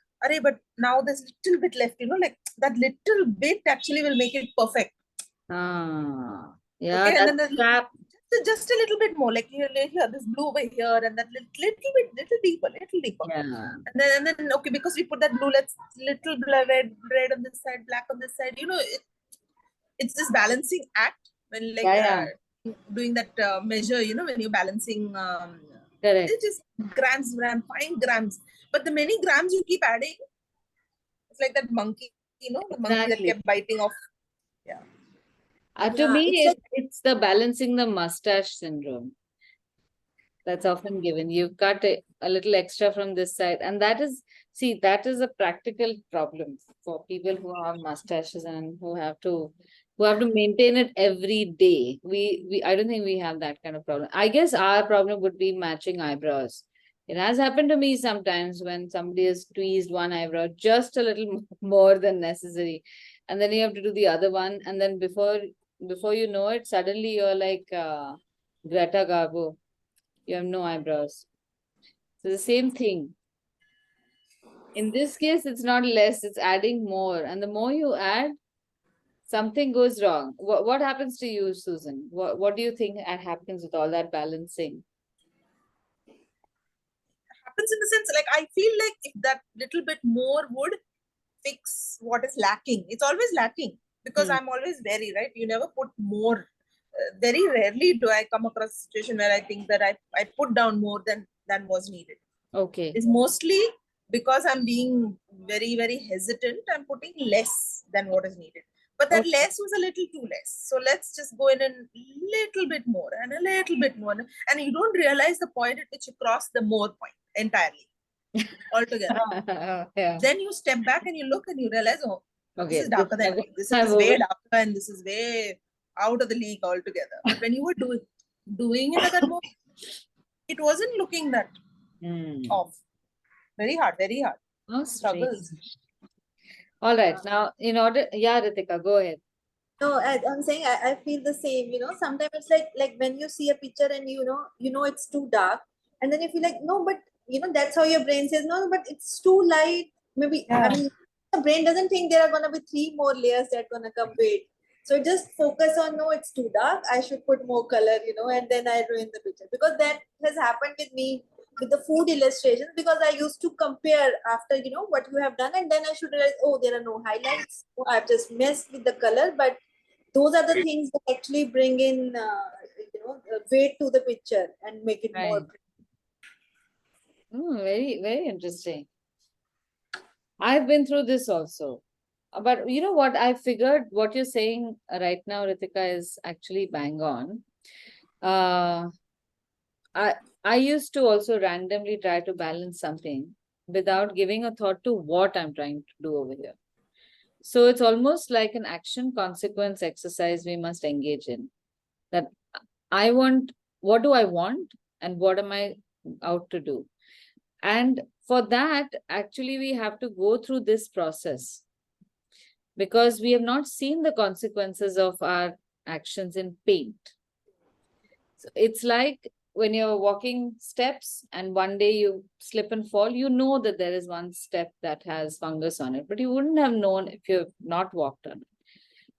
but now there's a little bit left, like that little bit actually will make it perfect. Yeah, okay, that's just a little bit more, like here, this blue over here, and that little deeper. Yeah. And then okay, because we put that blue, let's little red on this side, black on this side. It's this balancing act when doing that measure. When you're balancing, correct. It's just grams, fine grams. But the many grams you keep adding, it's like that monkey, the monkey that kept biting off. Yeah. To me, it's the balancing the mustache syndrome that's often given. You cut a little extra from this side, and that is a practical problem for people who have mustaches and who have to maintain it every day. I don't think we have that kind of problem. I guess our problem would be matching eyebrows. It has happened to me sometimes when somebody has tweezed one eyebrow just a little more than necessary, and then you have to do the other one, and then before you know it, suddenly you're like Greta Garbo. You have no eyebrows. So the same thing. In this case, it's not less, it's adding more. And the more you add, something goes wrong. What happens to you, Susan? What do you think happens with all that balancing? Happens in the sense, like, I feel like if that little bit more would fix what is lacking. It's always lacking because I'm always wary, right? You never put more. Very rarely do I come across a situation where I think that I put down more than was needed. Okay. It's mostly because I'm being very, very hesitant. I'm putting less than what is needed. But that less was a little too less. So let's just go in a little bit more and a little bit more. And you don't realize the point at which you cross the more point entirely. Altogether. Yeah. Then you step back and you look and you realize, this is darker than me. This is way darker and this is way out of the league altogether. But when you were doing it at that moment, it wasn't looking that off. Very hard. Oh, struggles. All right. Now, Ritika, go ahead. No, I'm saying I feel the same. Sometimes it's like when you see a picture and it's too dark, and then you feel like no, but that's how your brain says no, but it's too light. Maybe Yeah. I mean the brain doesn't think there are gonna be three more layers that gonna come with. So just focus on no, it's too dark. I should put more color, and then I ruin the picture because that has happened with me with the food illustrations because I used to compare after what you have done and then I should realize oh there are no highlights. Oh, I've just messed with the color, but those are the things that actually bring in weight to the picture and make it more Right. Very, very interesting. I've been through this also. But you know what? I figured what you're saying right now, Ritika, is actually bang on. Uh, I I used to also randomly try to balance something without giving a thought to what I'm trying to do over here. So it's almost like an action consequence exercise we must engage in. That I want, what do I want, and what am I out to do? And for that, actually, we have to go through this process because we have not seen the consequences of our actions in paint. So it's like when you're walking steps and one day you slip and fall, you know that there is one step that has fungus on it, but you wouldn't have known if you've not walked on it.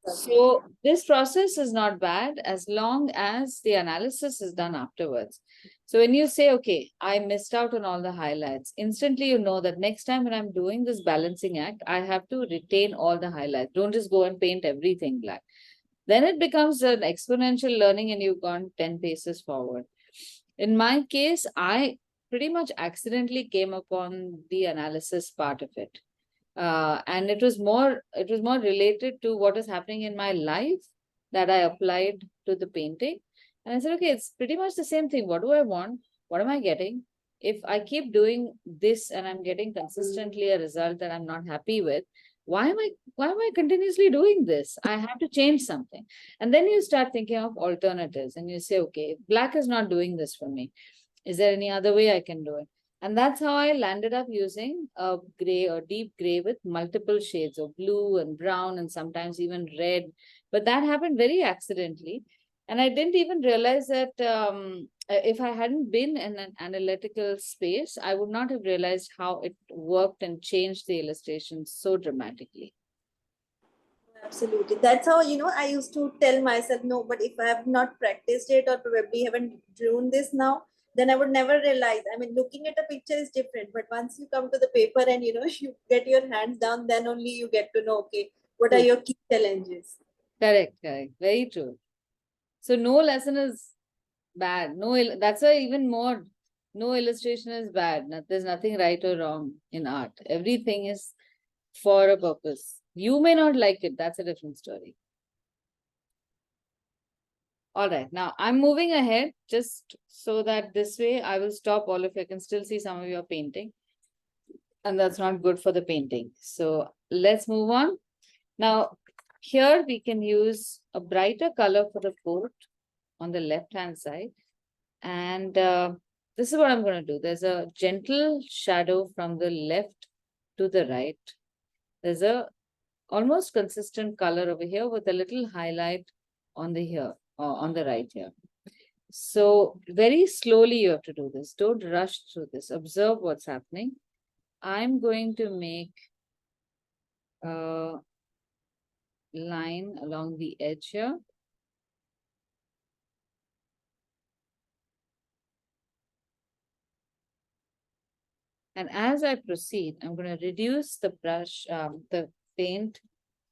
So this process is not bad as long as the analysis is done afterwards. So when you say, okay, I missed out on all the highlights, instantly you know that next time when I'm doing this balancing act, I have to retain all the highlights. Don't just go and paint everything black. Then it becomes an exponential learning and you've gone 10 paces forward. In my case, I pretty much accidentally came upon the analysis part of it. And it was more related to what is happening in my life that I applied to the painting. And I said, okay, it's pretty much the same thing. What do I want? What am I getting? If I keep doing this and I'm getting consistently a result that I'm not happy with, why am I continuously doing this? I have to change something. And then you start thinking of alternatives and you say, okay, black is not doing this for me. Is there any other way I can do it? And that's how I landed up using a gray or deep gray with multiple shades of blue and brown and sometimes even red. But that happened very accidentally. And I didn't even realize that if I hadn't been in an analytical space, I would not have realized how it worked and changed the illustration so dramatically. Absolutely. That's how, I used to tell myself, no, but if I have not practiced it or probably haven't drawn this now, then I would never realize. I mean, looking at a picture is different, but once you come to the paper and, you get your hands down, then only you get to know, okay, what are True. your key challenges? Correct, correct. Very true. So no lesson is bad. That's why even more, no illustration is bad. There's nothing right or wrong in art. Everything is for a purpose. You may not like it. That's a different story. All right. Now I'm moving ahead just so that this way I will stop all of you. I can still see some of your painting. And that's not good for the painting. So let's move on. Now, here we can use a brighter color for the boat on the left-hand side. And this is what I'm going to do. There's a gentle shadow from the left to the right. There's a almost consistent color over here with a little highlight on the here, on the right here. So very slowly you have to do this. Don't rush through this. Observe what's happening. I'm going to make a line along the edge here. And as I proceed, I'm going to reduce the brush, the paint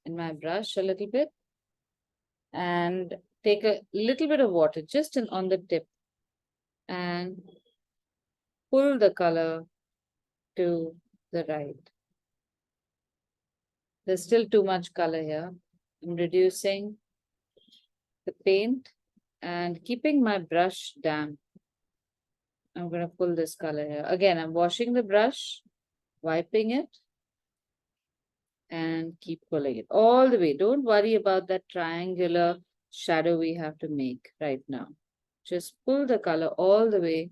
in my brush a little bit and take a little bit of water just on the tip and pull the color to the right. There's still too much color here. I'm reducing the paint and keeping my brush damp. I'm going to pull this color here. Again, I'm washing the brush, wiping it, and keep pulling it all the way. Don't worry about that triangular shadow we have to make right now. Just pull the color all the way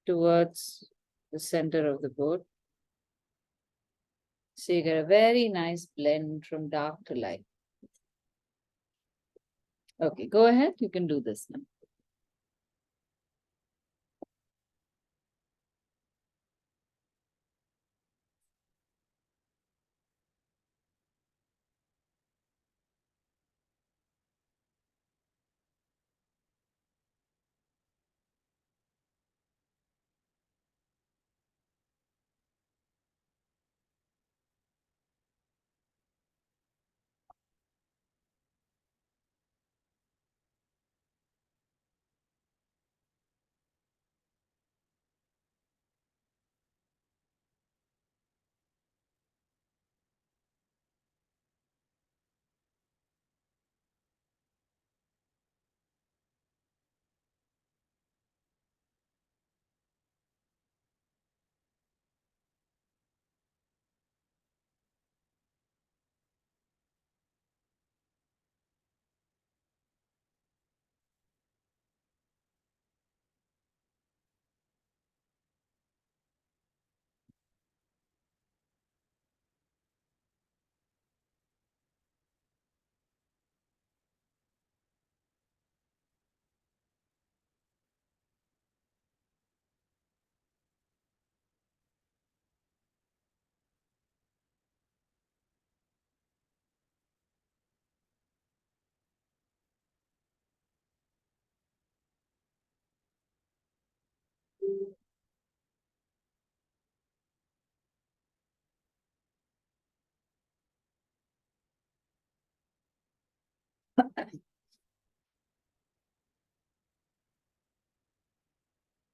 towards the center of the boat. So you get a very nice blend from dark to light. Okay, go ahead. You can do this now.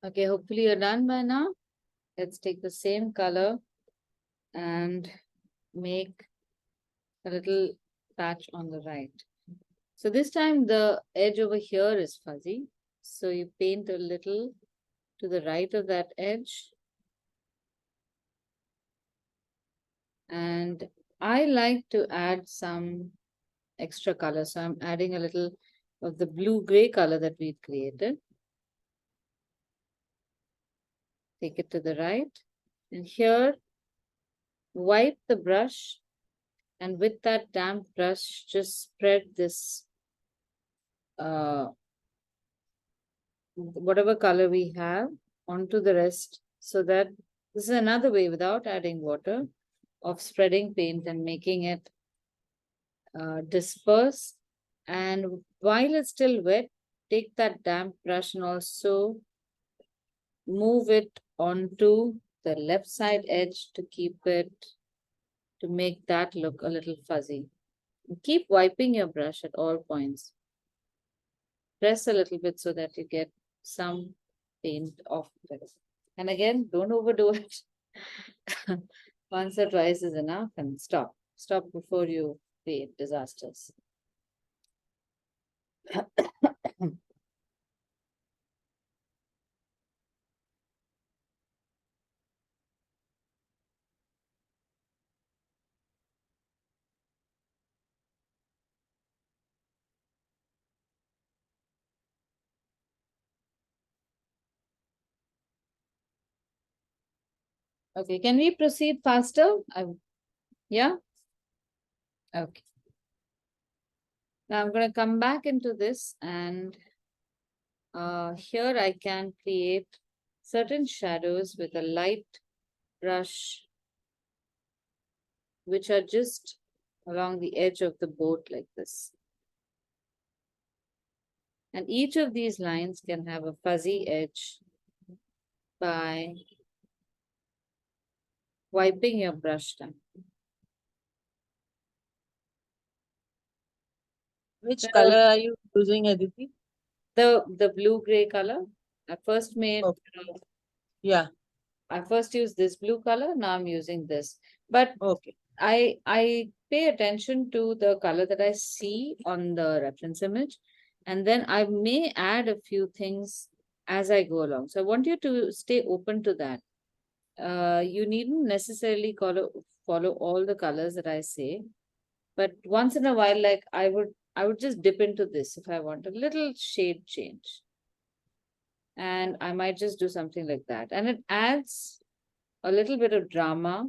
Okay, hopefully you're done by now. Let's take the same color and make a little patch on the right. So this time the edge over here is fuzzy. So you paint a little to the right of that edge. And I like to add some extra color. So I'm adding a little of the blue-gray color that we created. Take it to the right. And here, wipe the brush. And with that damp brush, just spread this, whatever color we have onto the rest. So that this is another way without adding water of spreading paint and making it disperse. And while it's still wet, take that damp brush and also move it onto the left side edge to keep it, to make that look a little fuzzy. Keep wiping your brush at all points. Press a little bit so that you get some paint off it. And again, don't overdo it. Once or twice is enough and stop. Stop before you create disasters. Okay, can we proceed faster? Yeah? Okay. Now I'm going to come back into this and here I can create certain shadows with a light brush, which are just along the edge of the boat like this. And each of these lines can have a fuzzy edge by wiping your brush down. Which So- color are you using, Aditi? The blue-gray color. I first made, Okay. Yeah, I first used this blue color, now I'm using this. But okay. I pay attention to the color that I see on the reference image, and then I may add a few things as I go along. So I want you to stay open to that. You needn't necessarily follow all the colors that I say, but once in a while, like I would just dip into this if I want a little shade change. And I might just do something like that. And it adds a little bit of drama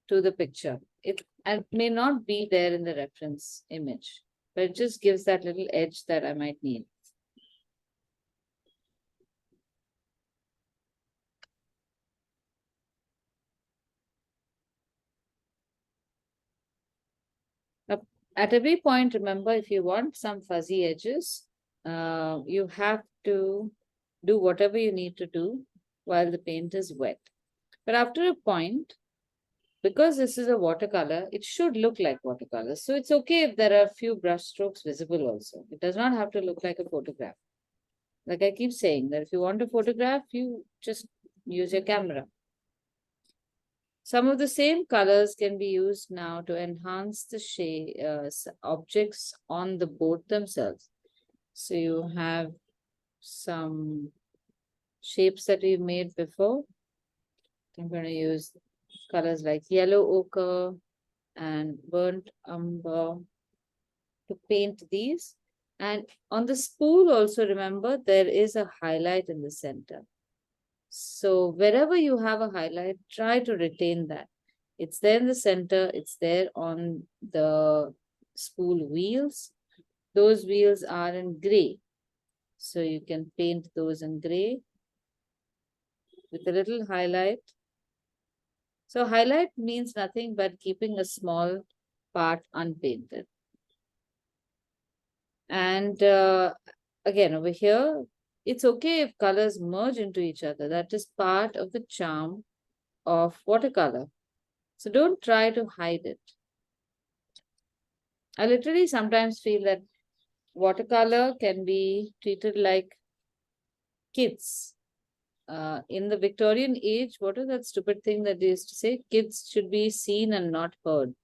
to the picture. It may not be there in the reference image. but it just gives that little edge that I might need. At every point, remember, if you want some fuzzy edges, you have to do whatever you need to do while the paint is wet. But after a point, because this is a watercolor, it should look like watercolor. So it's okay if there are a few brush strokes visible also. It does not have to look like a photograph. Like I keep saying that if you want to photograph, you just use your camera. Some of the same colors can be used now to enhance the shade objects on the boat themselves. So you have some shapes that we've made before. I'm going to use colors like yellow ochre and burnt umber to paint these. And on the spool also, remember, there is a highlight in the center. So wherever you have a highlight, try to retain that. It's there in the center, it's there on the spool wheels. Those wheels are in gray. So you can paint those in gray with a little highlight. So highlight means nothing but keeping a small part unpainted. And again, over here, it's okay if colors merge into each other. That is part of the charm of watercolor. So don't try to hide it. I literally sometimes feel that watercolor can be treated like kids. In the Victorian age, what is that stupid thing that they used to say? Kids should be seen and not heard.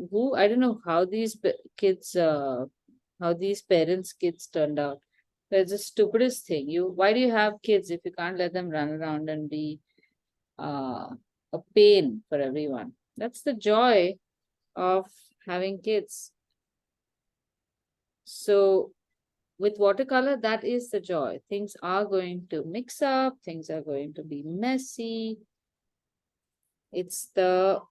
I don't know how these kids, how these parents' kids turned out. That's the stupidest thing. Why do you have kids if you can't let them run around and be a pain for everyone? That's the joy of having kids. So with watercolor, that is the joy. Things are going to mix up, things are going to be messy. It's the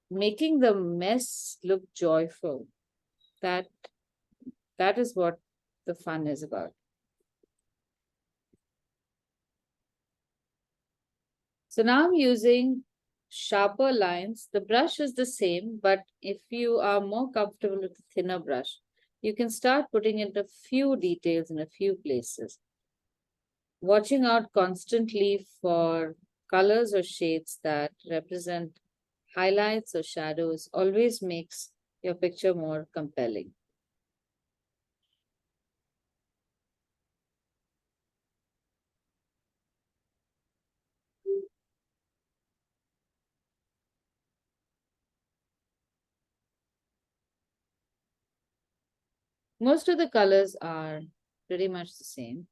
making the mess look joyful. That is what the fun is about. So now I'm using sharper lines. The brush is the same, but if you are more comfortable with a thinner brush, you can start putting in a few details in a few places. Watching out constantly for colors or shades that represent highlights or shadows always makes your picture more compelling. Most of the colors are pretty much the same.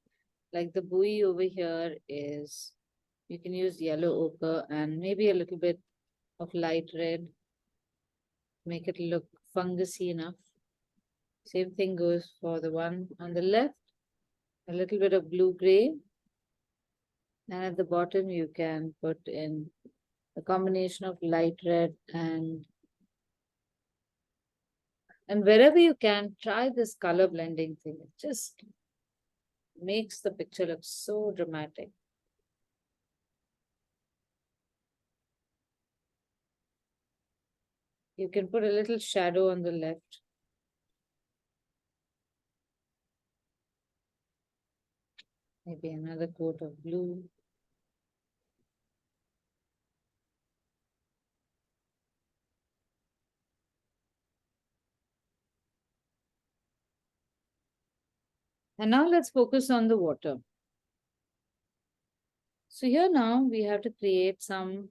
Like the buoy over here is, you can use yellow ochre and maybe a little bit of light red, make it look fungusy enough. Same thing goes for the one on the left, a little bit of blue-gray. And at the bottom, you can put in a combination of light red and wherever you can, try this color blending thing. It just makes the picture look so dramatic. You can put a little shadow on the left. Maybe another coat of blue. And now let's focus on the water. So here now we have to create some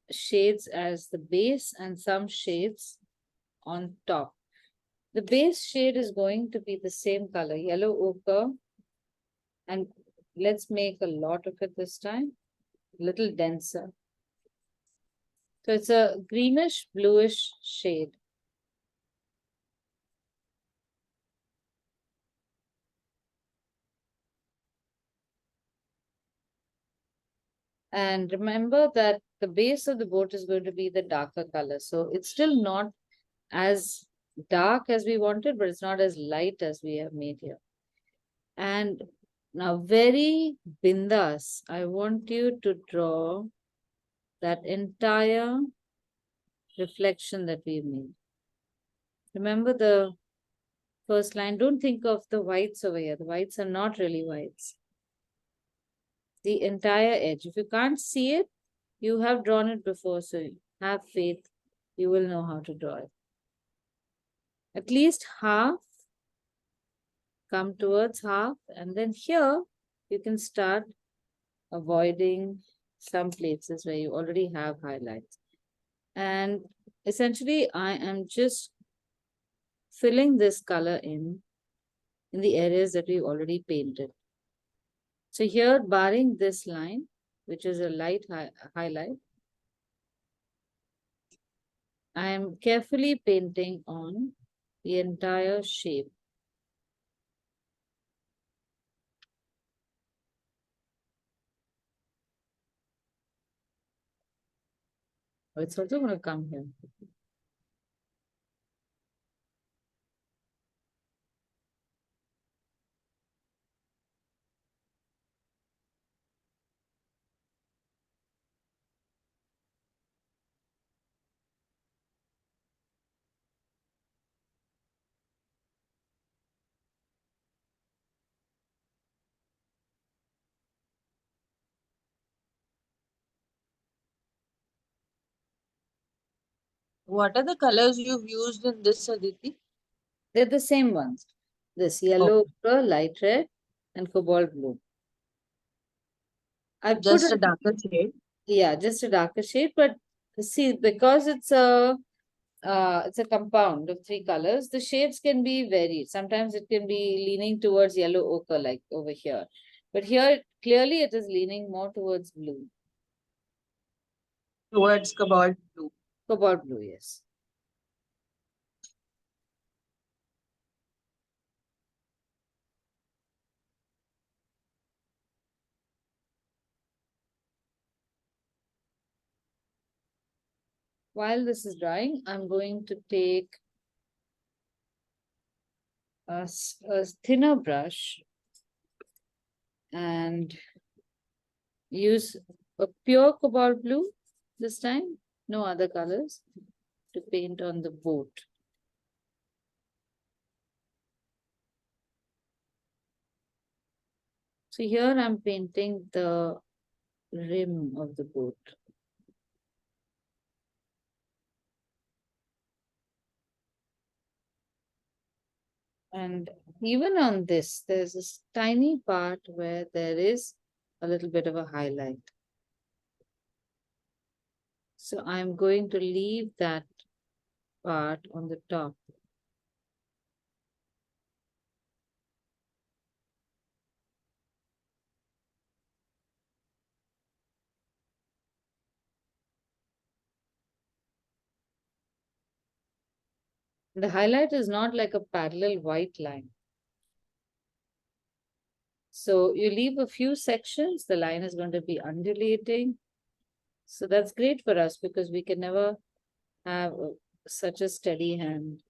shades as the base and some shades on top. The base shade is going to be the same color, yellow ochre. And let's make a lot of it this time, a little denser. So it's a greenish bluish shade. And remember that the base of the boat is going to be the darker color. So it's still not as dark as we wanted, but it's not as light as we have made here. And now very bindas, I want you to draw that entire reflection that we made. Remember the first line, don't think of the whites over here. The whites are not really whites. The entire edge. If you can't see it, you have drawn it before, so have faith. You will know how to draw it. At least half, come towards half, and then here you can start avoiding some places where you already have highlights. And essentially, I am just filling this color in the areas that we already painted. So here, barring this line, which is a light highlight, I am carefully painting on the entire shape. Oh, it's also going to come here. What are the colors you've used in this, Aditi? They're the same ones. This yellow, ochre, light red, and cobalt blue. I put Just a darker shade. yeah, just a darker shade, but see, because it's a compound of three colors, the shades can be varied. Sometimes it can be leaning towards yellow ochre, like over here. But here, clearly it is leaning more towards blue. Towards cobalt blue. Cobalt blue, yes. While this is drying, I'm going to take a thinner brush and use a pure cobalt blue this time, no other colors, to paint on the boat. So here I'm painting the rim of the boat. And even on this, there's this tiny part where there is a little bit of a highlight. So I'm going to leave that part on the top. The highlight is not like a parallel white line. So you leave a few sections, the line is going to be undulating. So that's great for us because we can never have such a steady hand.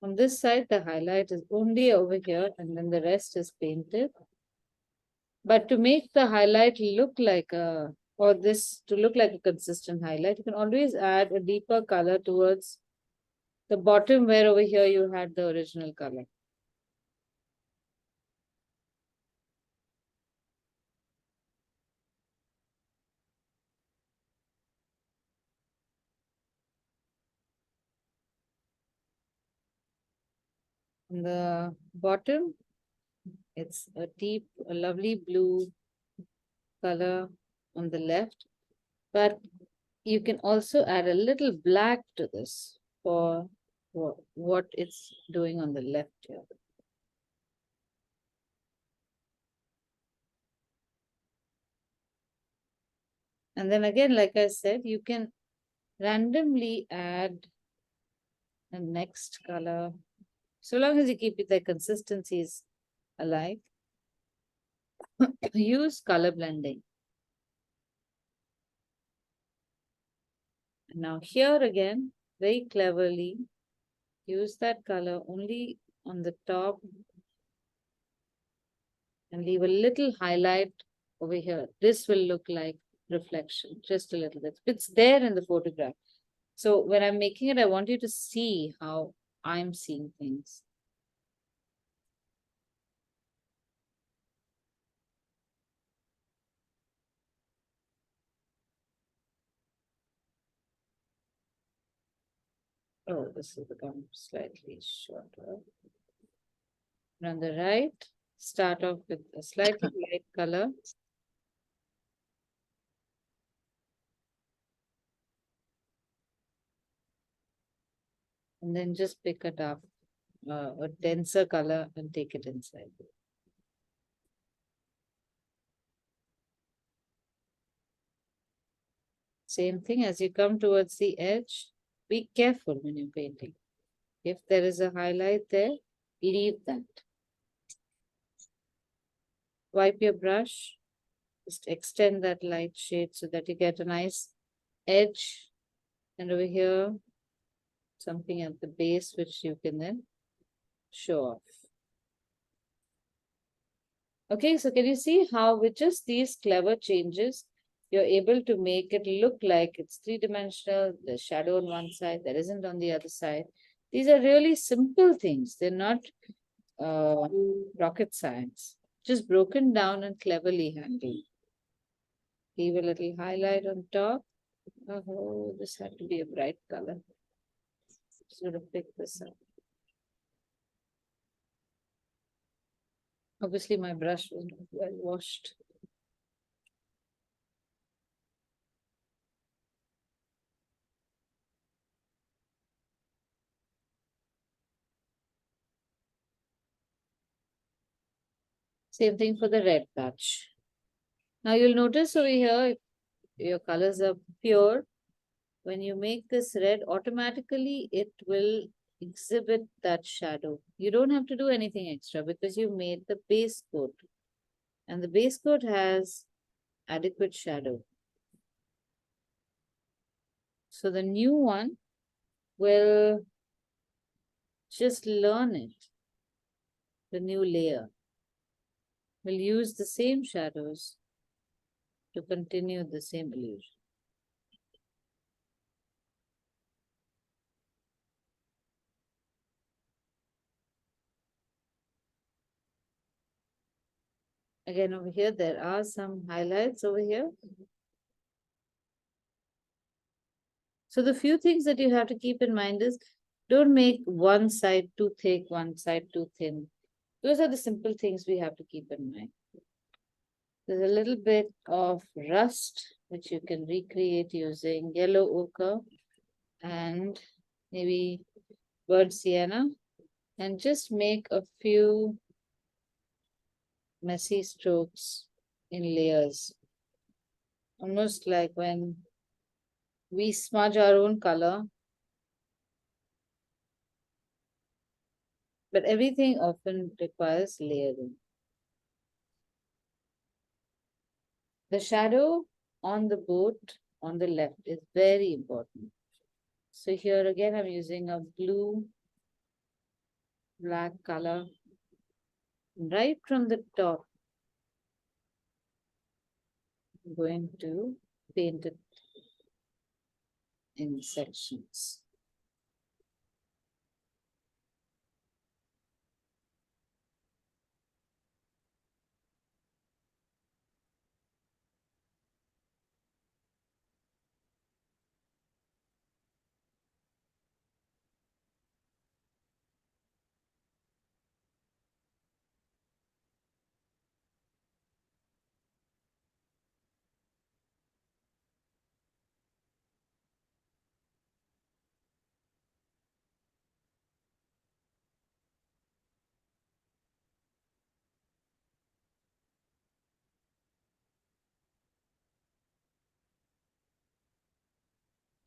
On this side, the highlight is only over here and then the rest is painted. But to make the highlight look like or this to look like a consistent highlight, you can always add a deeper color towards the bottom where over here you had the original color. On the bottom, it's a lovely blue color on the left, but you can also add a little black to this for what it's doing on the left here. And then again, like I said, you can randomly add the next color, so long as you keep the consistencies alive. Use color blending. And now here again, very cleverly, use that color only on the top and leave a little highlight over here. This will look like reflection, just a little bit. It's there in the photograph. So when I'm making it, I want you to see how I'm seeing things. Oh, this will become slightly shorter. And on the right, start off with a slightly light color. And then just pick it up, a denser color and take it inside. Same thing as you come towards the edge, be careful when you're painting. If there is a highlight there, leave that. Wipe your brush, just extend that light shade so that you get a nice edge. And over here, something at the base which you can then show off. Okay, so can you see how with just these clever changes, you're able to make it look like it's three-dimensional, there's shadow on one side, there isn't on the other side. These are really simple things. They're not rocket science, just broken down and cleverly handled. Leave a little highlight on top. Oh, this had to be a bright color. Should have picked this up. Obviously, my brush was not well washed. Same thing for the red patch. Now you'll notice over here, your colors are pure. When you make this red, automatically it will exhibit that shadow. You don't have to do anything extra because you made the base coat. And the base coat has adequate shadow. So the new one will just learn it, the new layer. Will use the same shadows to continue the same illusion. Again, over here, there are some highlights over here. So the few things that you have to keep in mind is don't make one side too thick, one side too thin. Those are the simple things we have to keep in mind. There's a little bit of rust, which you can recreate using yellow ochre and maybe burnt sienna, and just make a few messy strokes in layers. Almost like when we smudge our own color, but everything often requires layering. The shadow on the boat on the left is very important. So here again, I'm using a blue, black color right from the top. I'm going to paint it in sections.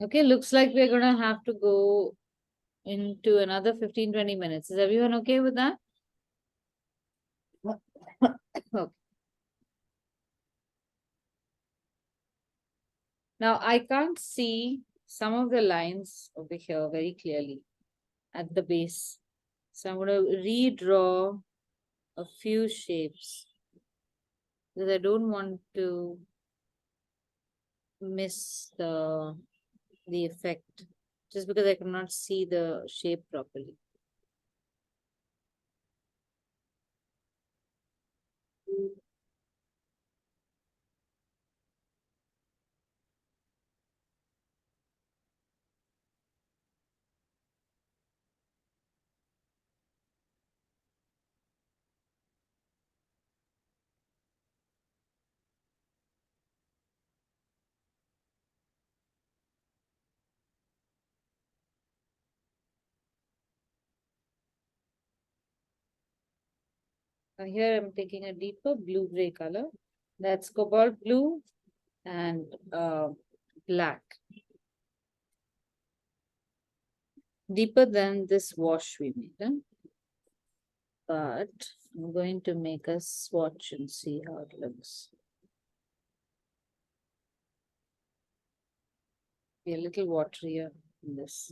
Okay, looks like we're gonna have to go into another 15-20 minutes. Is everyone okay with that? Okay. Now I can't see some of the lines over here very clearly at the base. So I'm going to redraw a few shapes because I don't want to miss the effect just because I cannot see the shape properly. Now here I'm taking a deeper blue-gray color. That's cobalt blue and black. Deeper than this wash we made. Huh? But I'm going to make a swatch and see how it looks. Be a little waterier in this.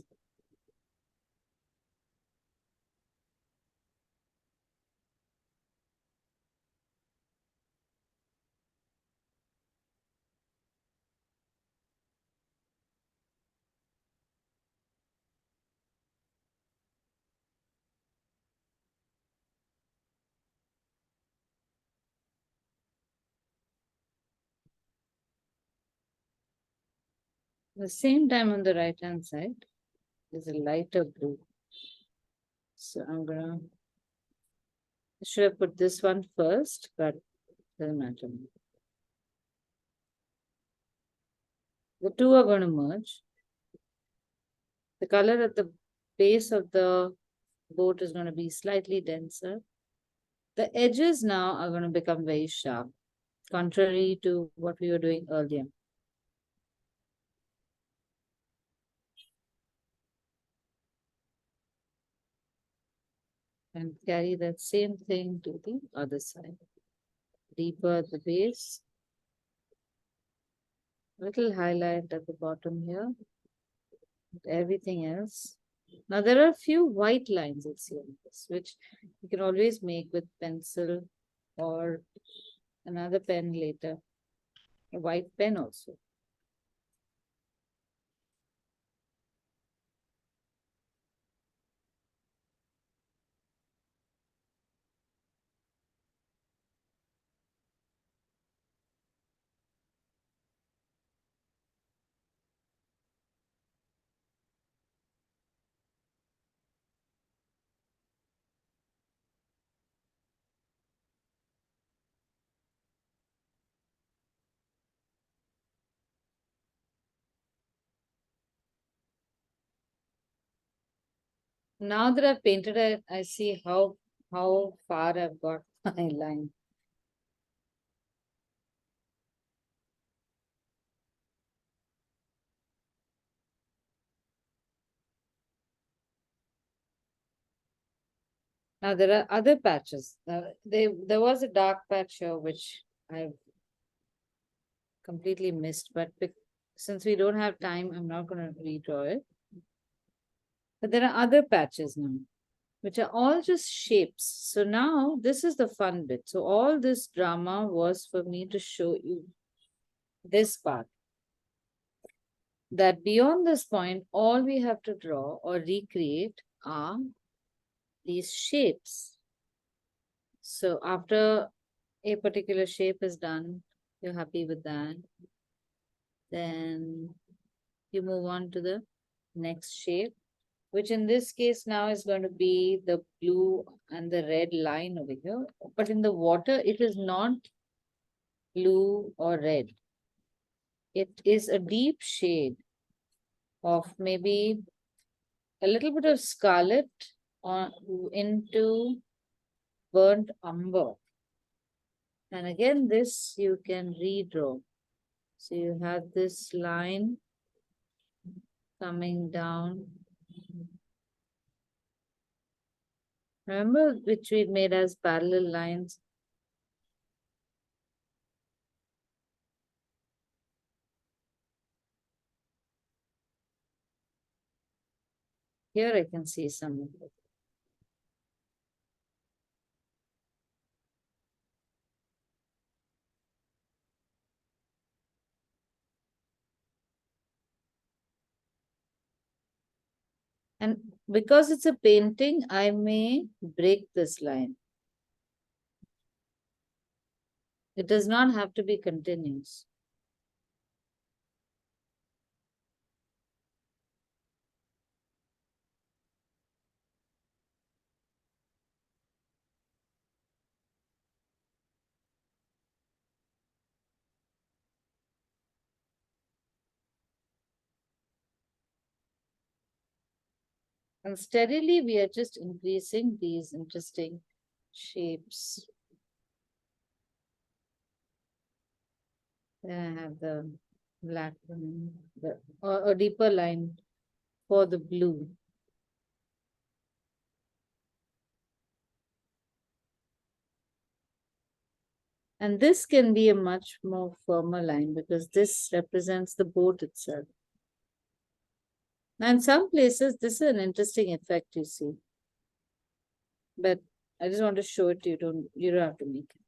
At the same time on the right hand side, there's a lighter blue. So I'm gonna, I should have put this one first, but doesn't matter. The two are going to merge. The color at the base of the boat is going to be slightly denser. The edges now are going to become very sharp, contrary to what we were doing earlier. And carry that same thing to the other side. Deeper at the base. Little highlight at the bottom here. Everything else. Now there are a few white lines you'll see on this, which you can always make with pencil or another pen later. A white pen also. Now that I've painted it, I see how far I've got my line. Now there are other patches. There was a dark patch here which I've completely missed, but since we don't have time, I'm not going to redraw it. But there are other patches now, which are all just shapes. So now this is the fun bit. So all this drama was for me to show you this part. That beyond this point, all we have to draw or recreate are these shapes. So after a particular shape is done, you're happy with that. Then you move on to the next shape, which in this case now is going to be the blue and the red line over here. But in the water, it is not blue or red. It is a deep shade of maybe a little bit of scarlet on into burnt umber. And again, this you can redraw. So you have this line coming down. Remember which we made as parallel lines? Here I can see some. And because it's a painting, I may break this line. It does not have to be continuous. And steadily, we are just increasing these interesting shapes. Then I have the black one, or a deeper line for the blue. And this can be a much more firmer line because this represents the boat itself. Now, in some places, this is an interesting effect you see. But I just want to show it to you. You don't have to make it.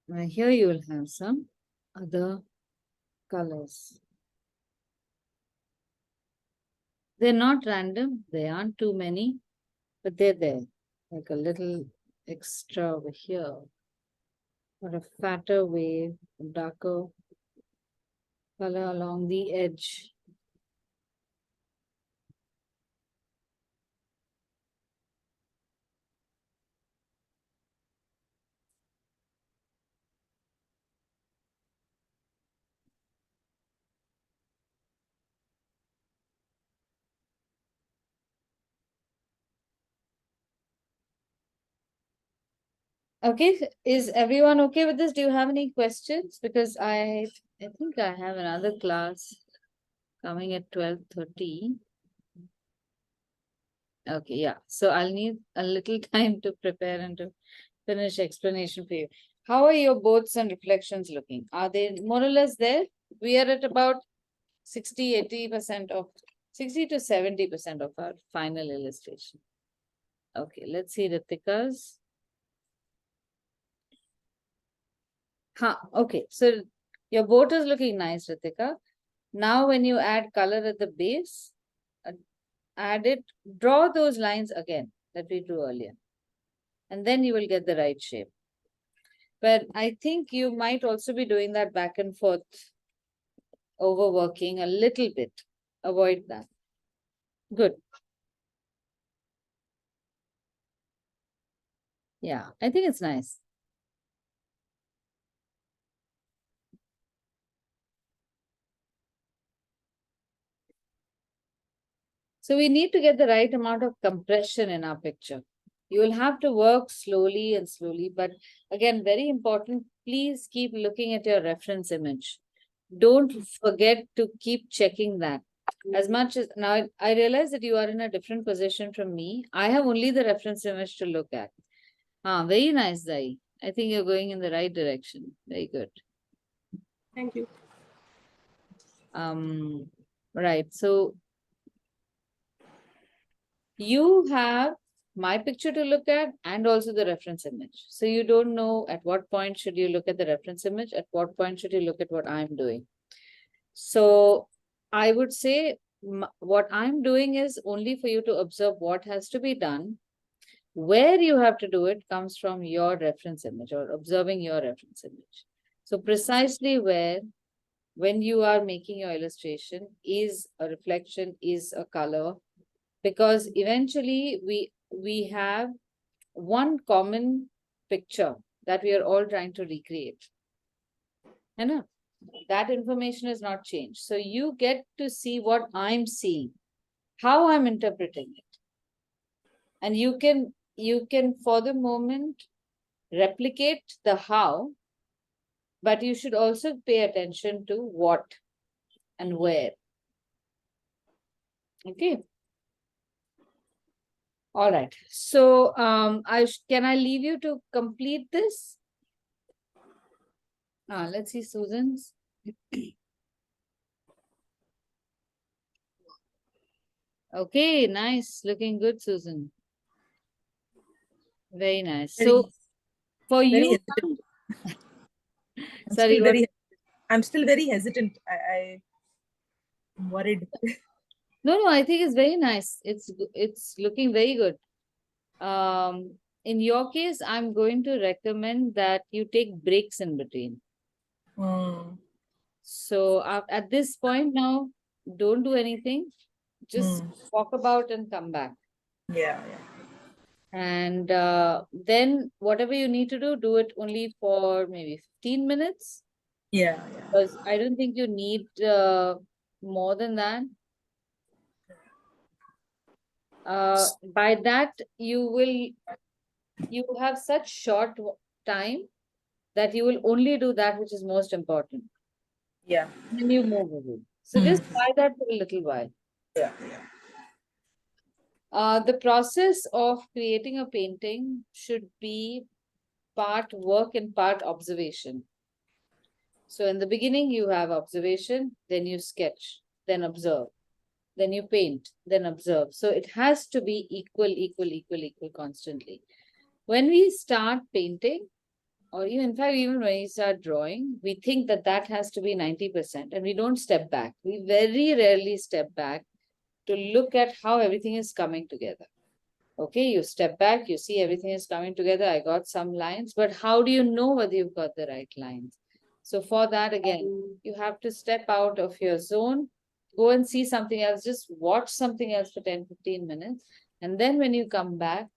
Now here you will have some other colors. They're not random, they aren't too many, but they're there. Like a little extra over here. Or a fatter wave, a darker color along the edge. Okay, is everyone okay with this? Do you have any questions? Because I think I have another class coming at 12:30. Okay, yeah. So I'll need a little time to prepare and to finish explanation for you. How are your boats and reflections looking? Are they more or less there? We are at about 60-80% of 60 to 70% of our final illustration. Okay, let's see Ritika's. Okay, so your boat is looking nice, Ritika. Now, when you add color at the base, add it, draw those lines again that we drew earlier. And then you will get the right shape. But I think you might also be doing that back and forth, overworking a little bit. Avoid that. Good. Yeah, I think it's nice. So we need to get the right amount of compression in our picture. You will have to work slowly and slowly, but again, very important, please keep looking at your reference image. Don't forget to keep checking that. As much as now, I realize that you are in a different position from me. I have only the reference image to look at. Very nice, Zai. I think you're going in the right direction. Very good. Thank you. Right. So you have my picture to look at and also the reference image. So you don't know at what point should you look at the reference image, at what point should you look at what I'm doing. So I would say what I'm doing is only for you to observe what has to be done. Where you have to do it comes from your reference image or observing your reference image. So precisely where, when you are making your illustration, is a reflection, is a color, because eventually we have one common picture that we are all trying to recreate. You know? That information is not changed. So you get to see what I'm seeing, how I'm interpreting it. And you can for the moment replicate the how, but you should also pay attention to what and where. Okay. All right. So can I leave you to complete this? Let's see Susan's. Okay, nice. Looking good, Susan. Very nice. So for very you, hesitant. I'm sorry, still what? very, I'm still very hesitant. I'm worried. No, I think it's very nice. It's looking very good. In your case, I'm going to recommend that you take breaks in between. Hmm. So at this point now, don't do anything. Just walk about and come back. Yeah. And then whatever you need to do it only for maybe 15 minutes. Yeah. Because I don't think you need more than that. By that, you have such short time that you will only do that which is most important. Yeah. Then you move away. So just try that for a little while. Yeah. The process of creating a painting should be part work and part observation. So in the beginning, you have observation, then you sketch, then observe, then you paint, then observe. So it has to be equal constantly. When we start painting, or even when we start drawing, we think that has to be 90%, and we don't step back. We very rarely step back to look at how everything is coming together. Okay, you step back, you see everything is coming together. I got some lines, but how do you know whether you've got the right lines? So for that, again, you have to step out of your zone, go and see something else, just watch something else for 10, 15 minutes. And then when you come back,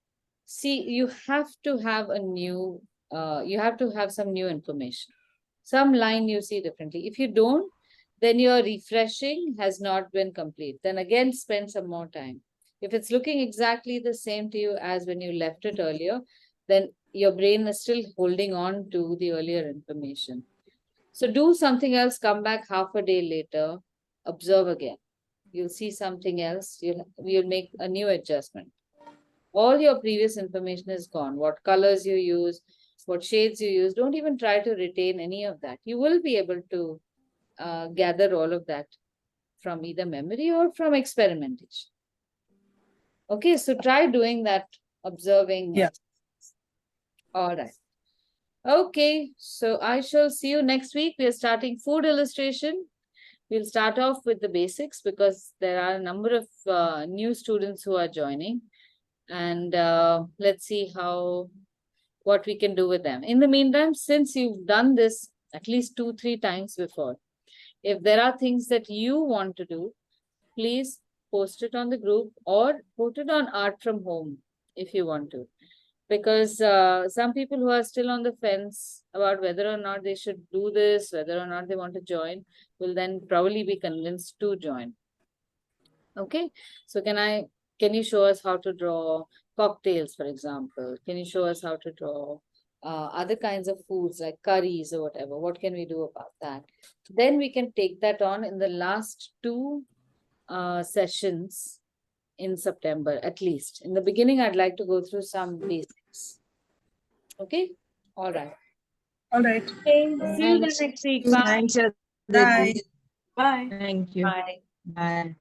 see, you have to have you have to have some new information. Some line you see differently. If you don't, then your refreshing has not been complete. Then again, spend some more time. If it's looking exactly the same to you as when you left it earlier, then your brain is still holding on to the earlier information. So do something else, come back half a day later, observe again. You'll see something else, you'll make a new adjustment. All your previous information is gone. What colors you use, what shades you use, don't even try to retain any of that. You will be able to gather all of that from either memory or from experimentation. Okay, so try doing that, observing. Yeah. All right. Okay, so I shall see you next week. We are starting food illustration. We'll start off with the basics because there are a number of new students who are joining. And let's see what we can do with them. In the meantime, since you've done this at least 2-3 times before, if there are things that you want to do, please post it on the group or put it on Art from Home if you want to. Because some people who are still on the fence about whether or not they should do this, whether or not they want to join, will then probably be convinced to join. Okay, so can you show us how to draw cocktails, for example? Can you show us how to draw other kinds of foods like curries or whatever? What can we do about that? Then we can take that on in the last 2 sessions in September, at least. In the beginning, I'd like to go through some basics. Okay, all right. All right. Okay, see you next week. Bye. Thanks, Bye. Bye. Thank you. Bye. Bye.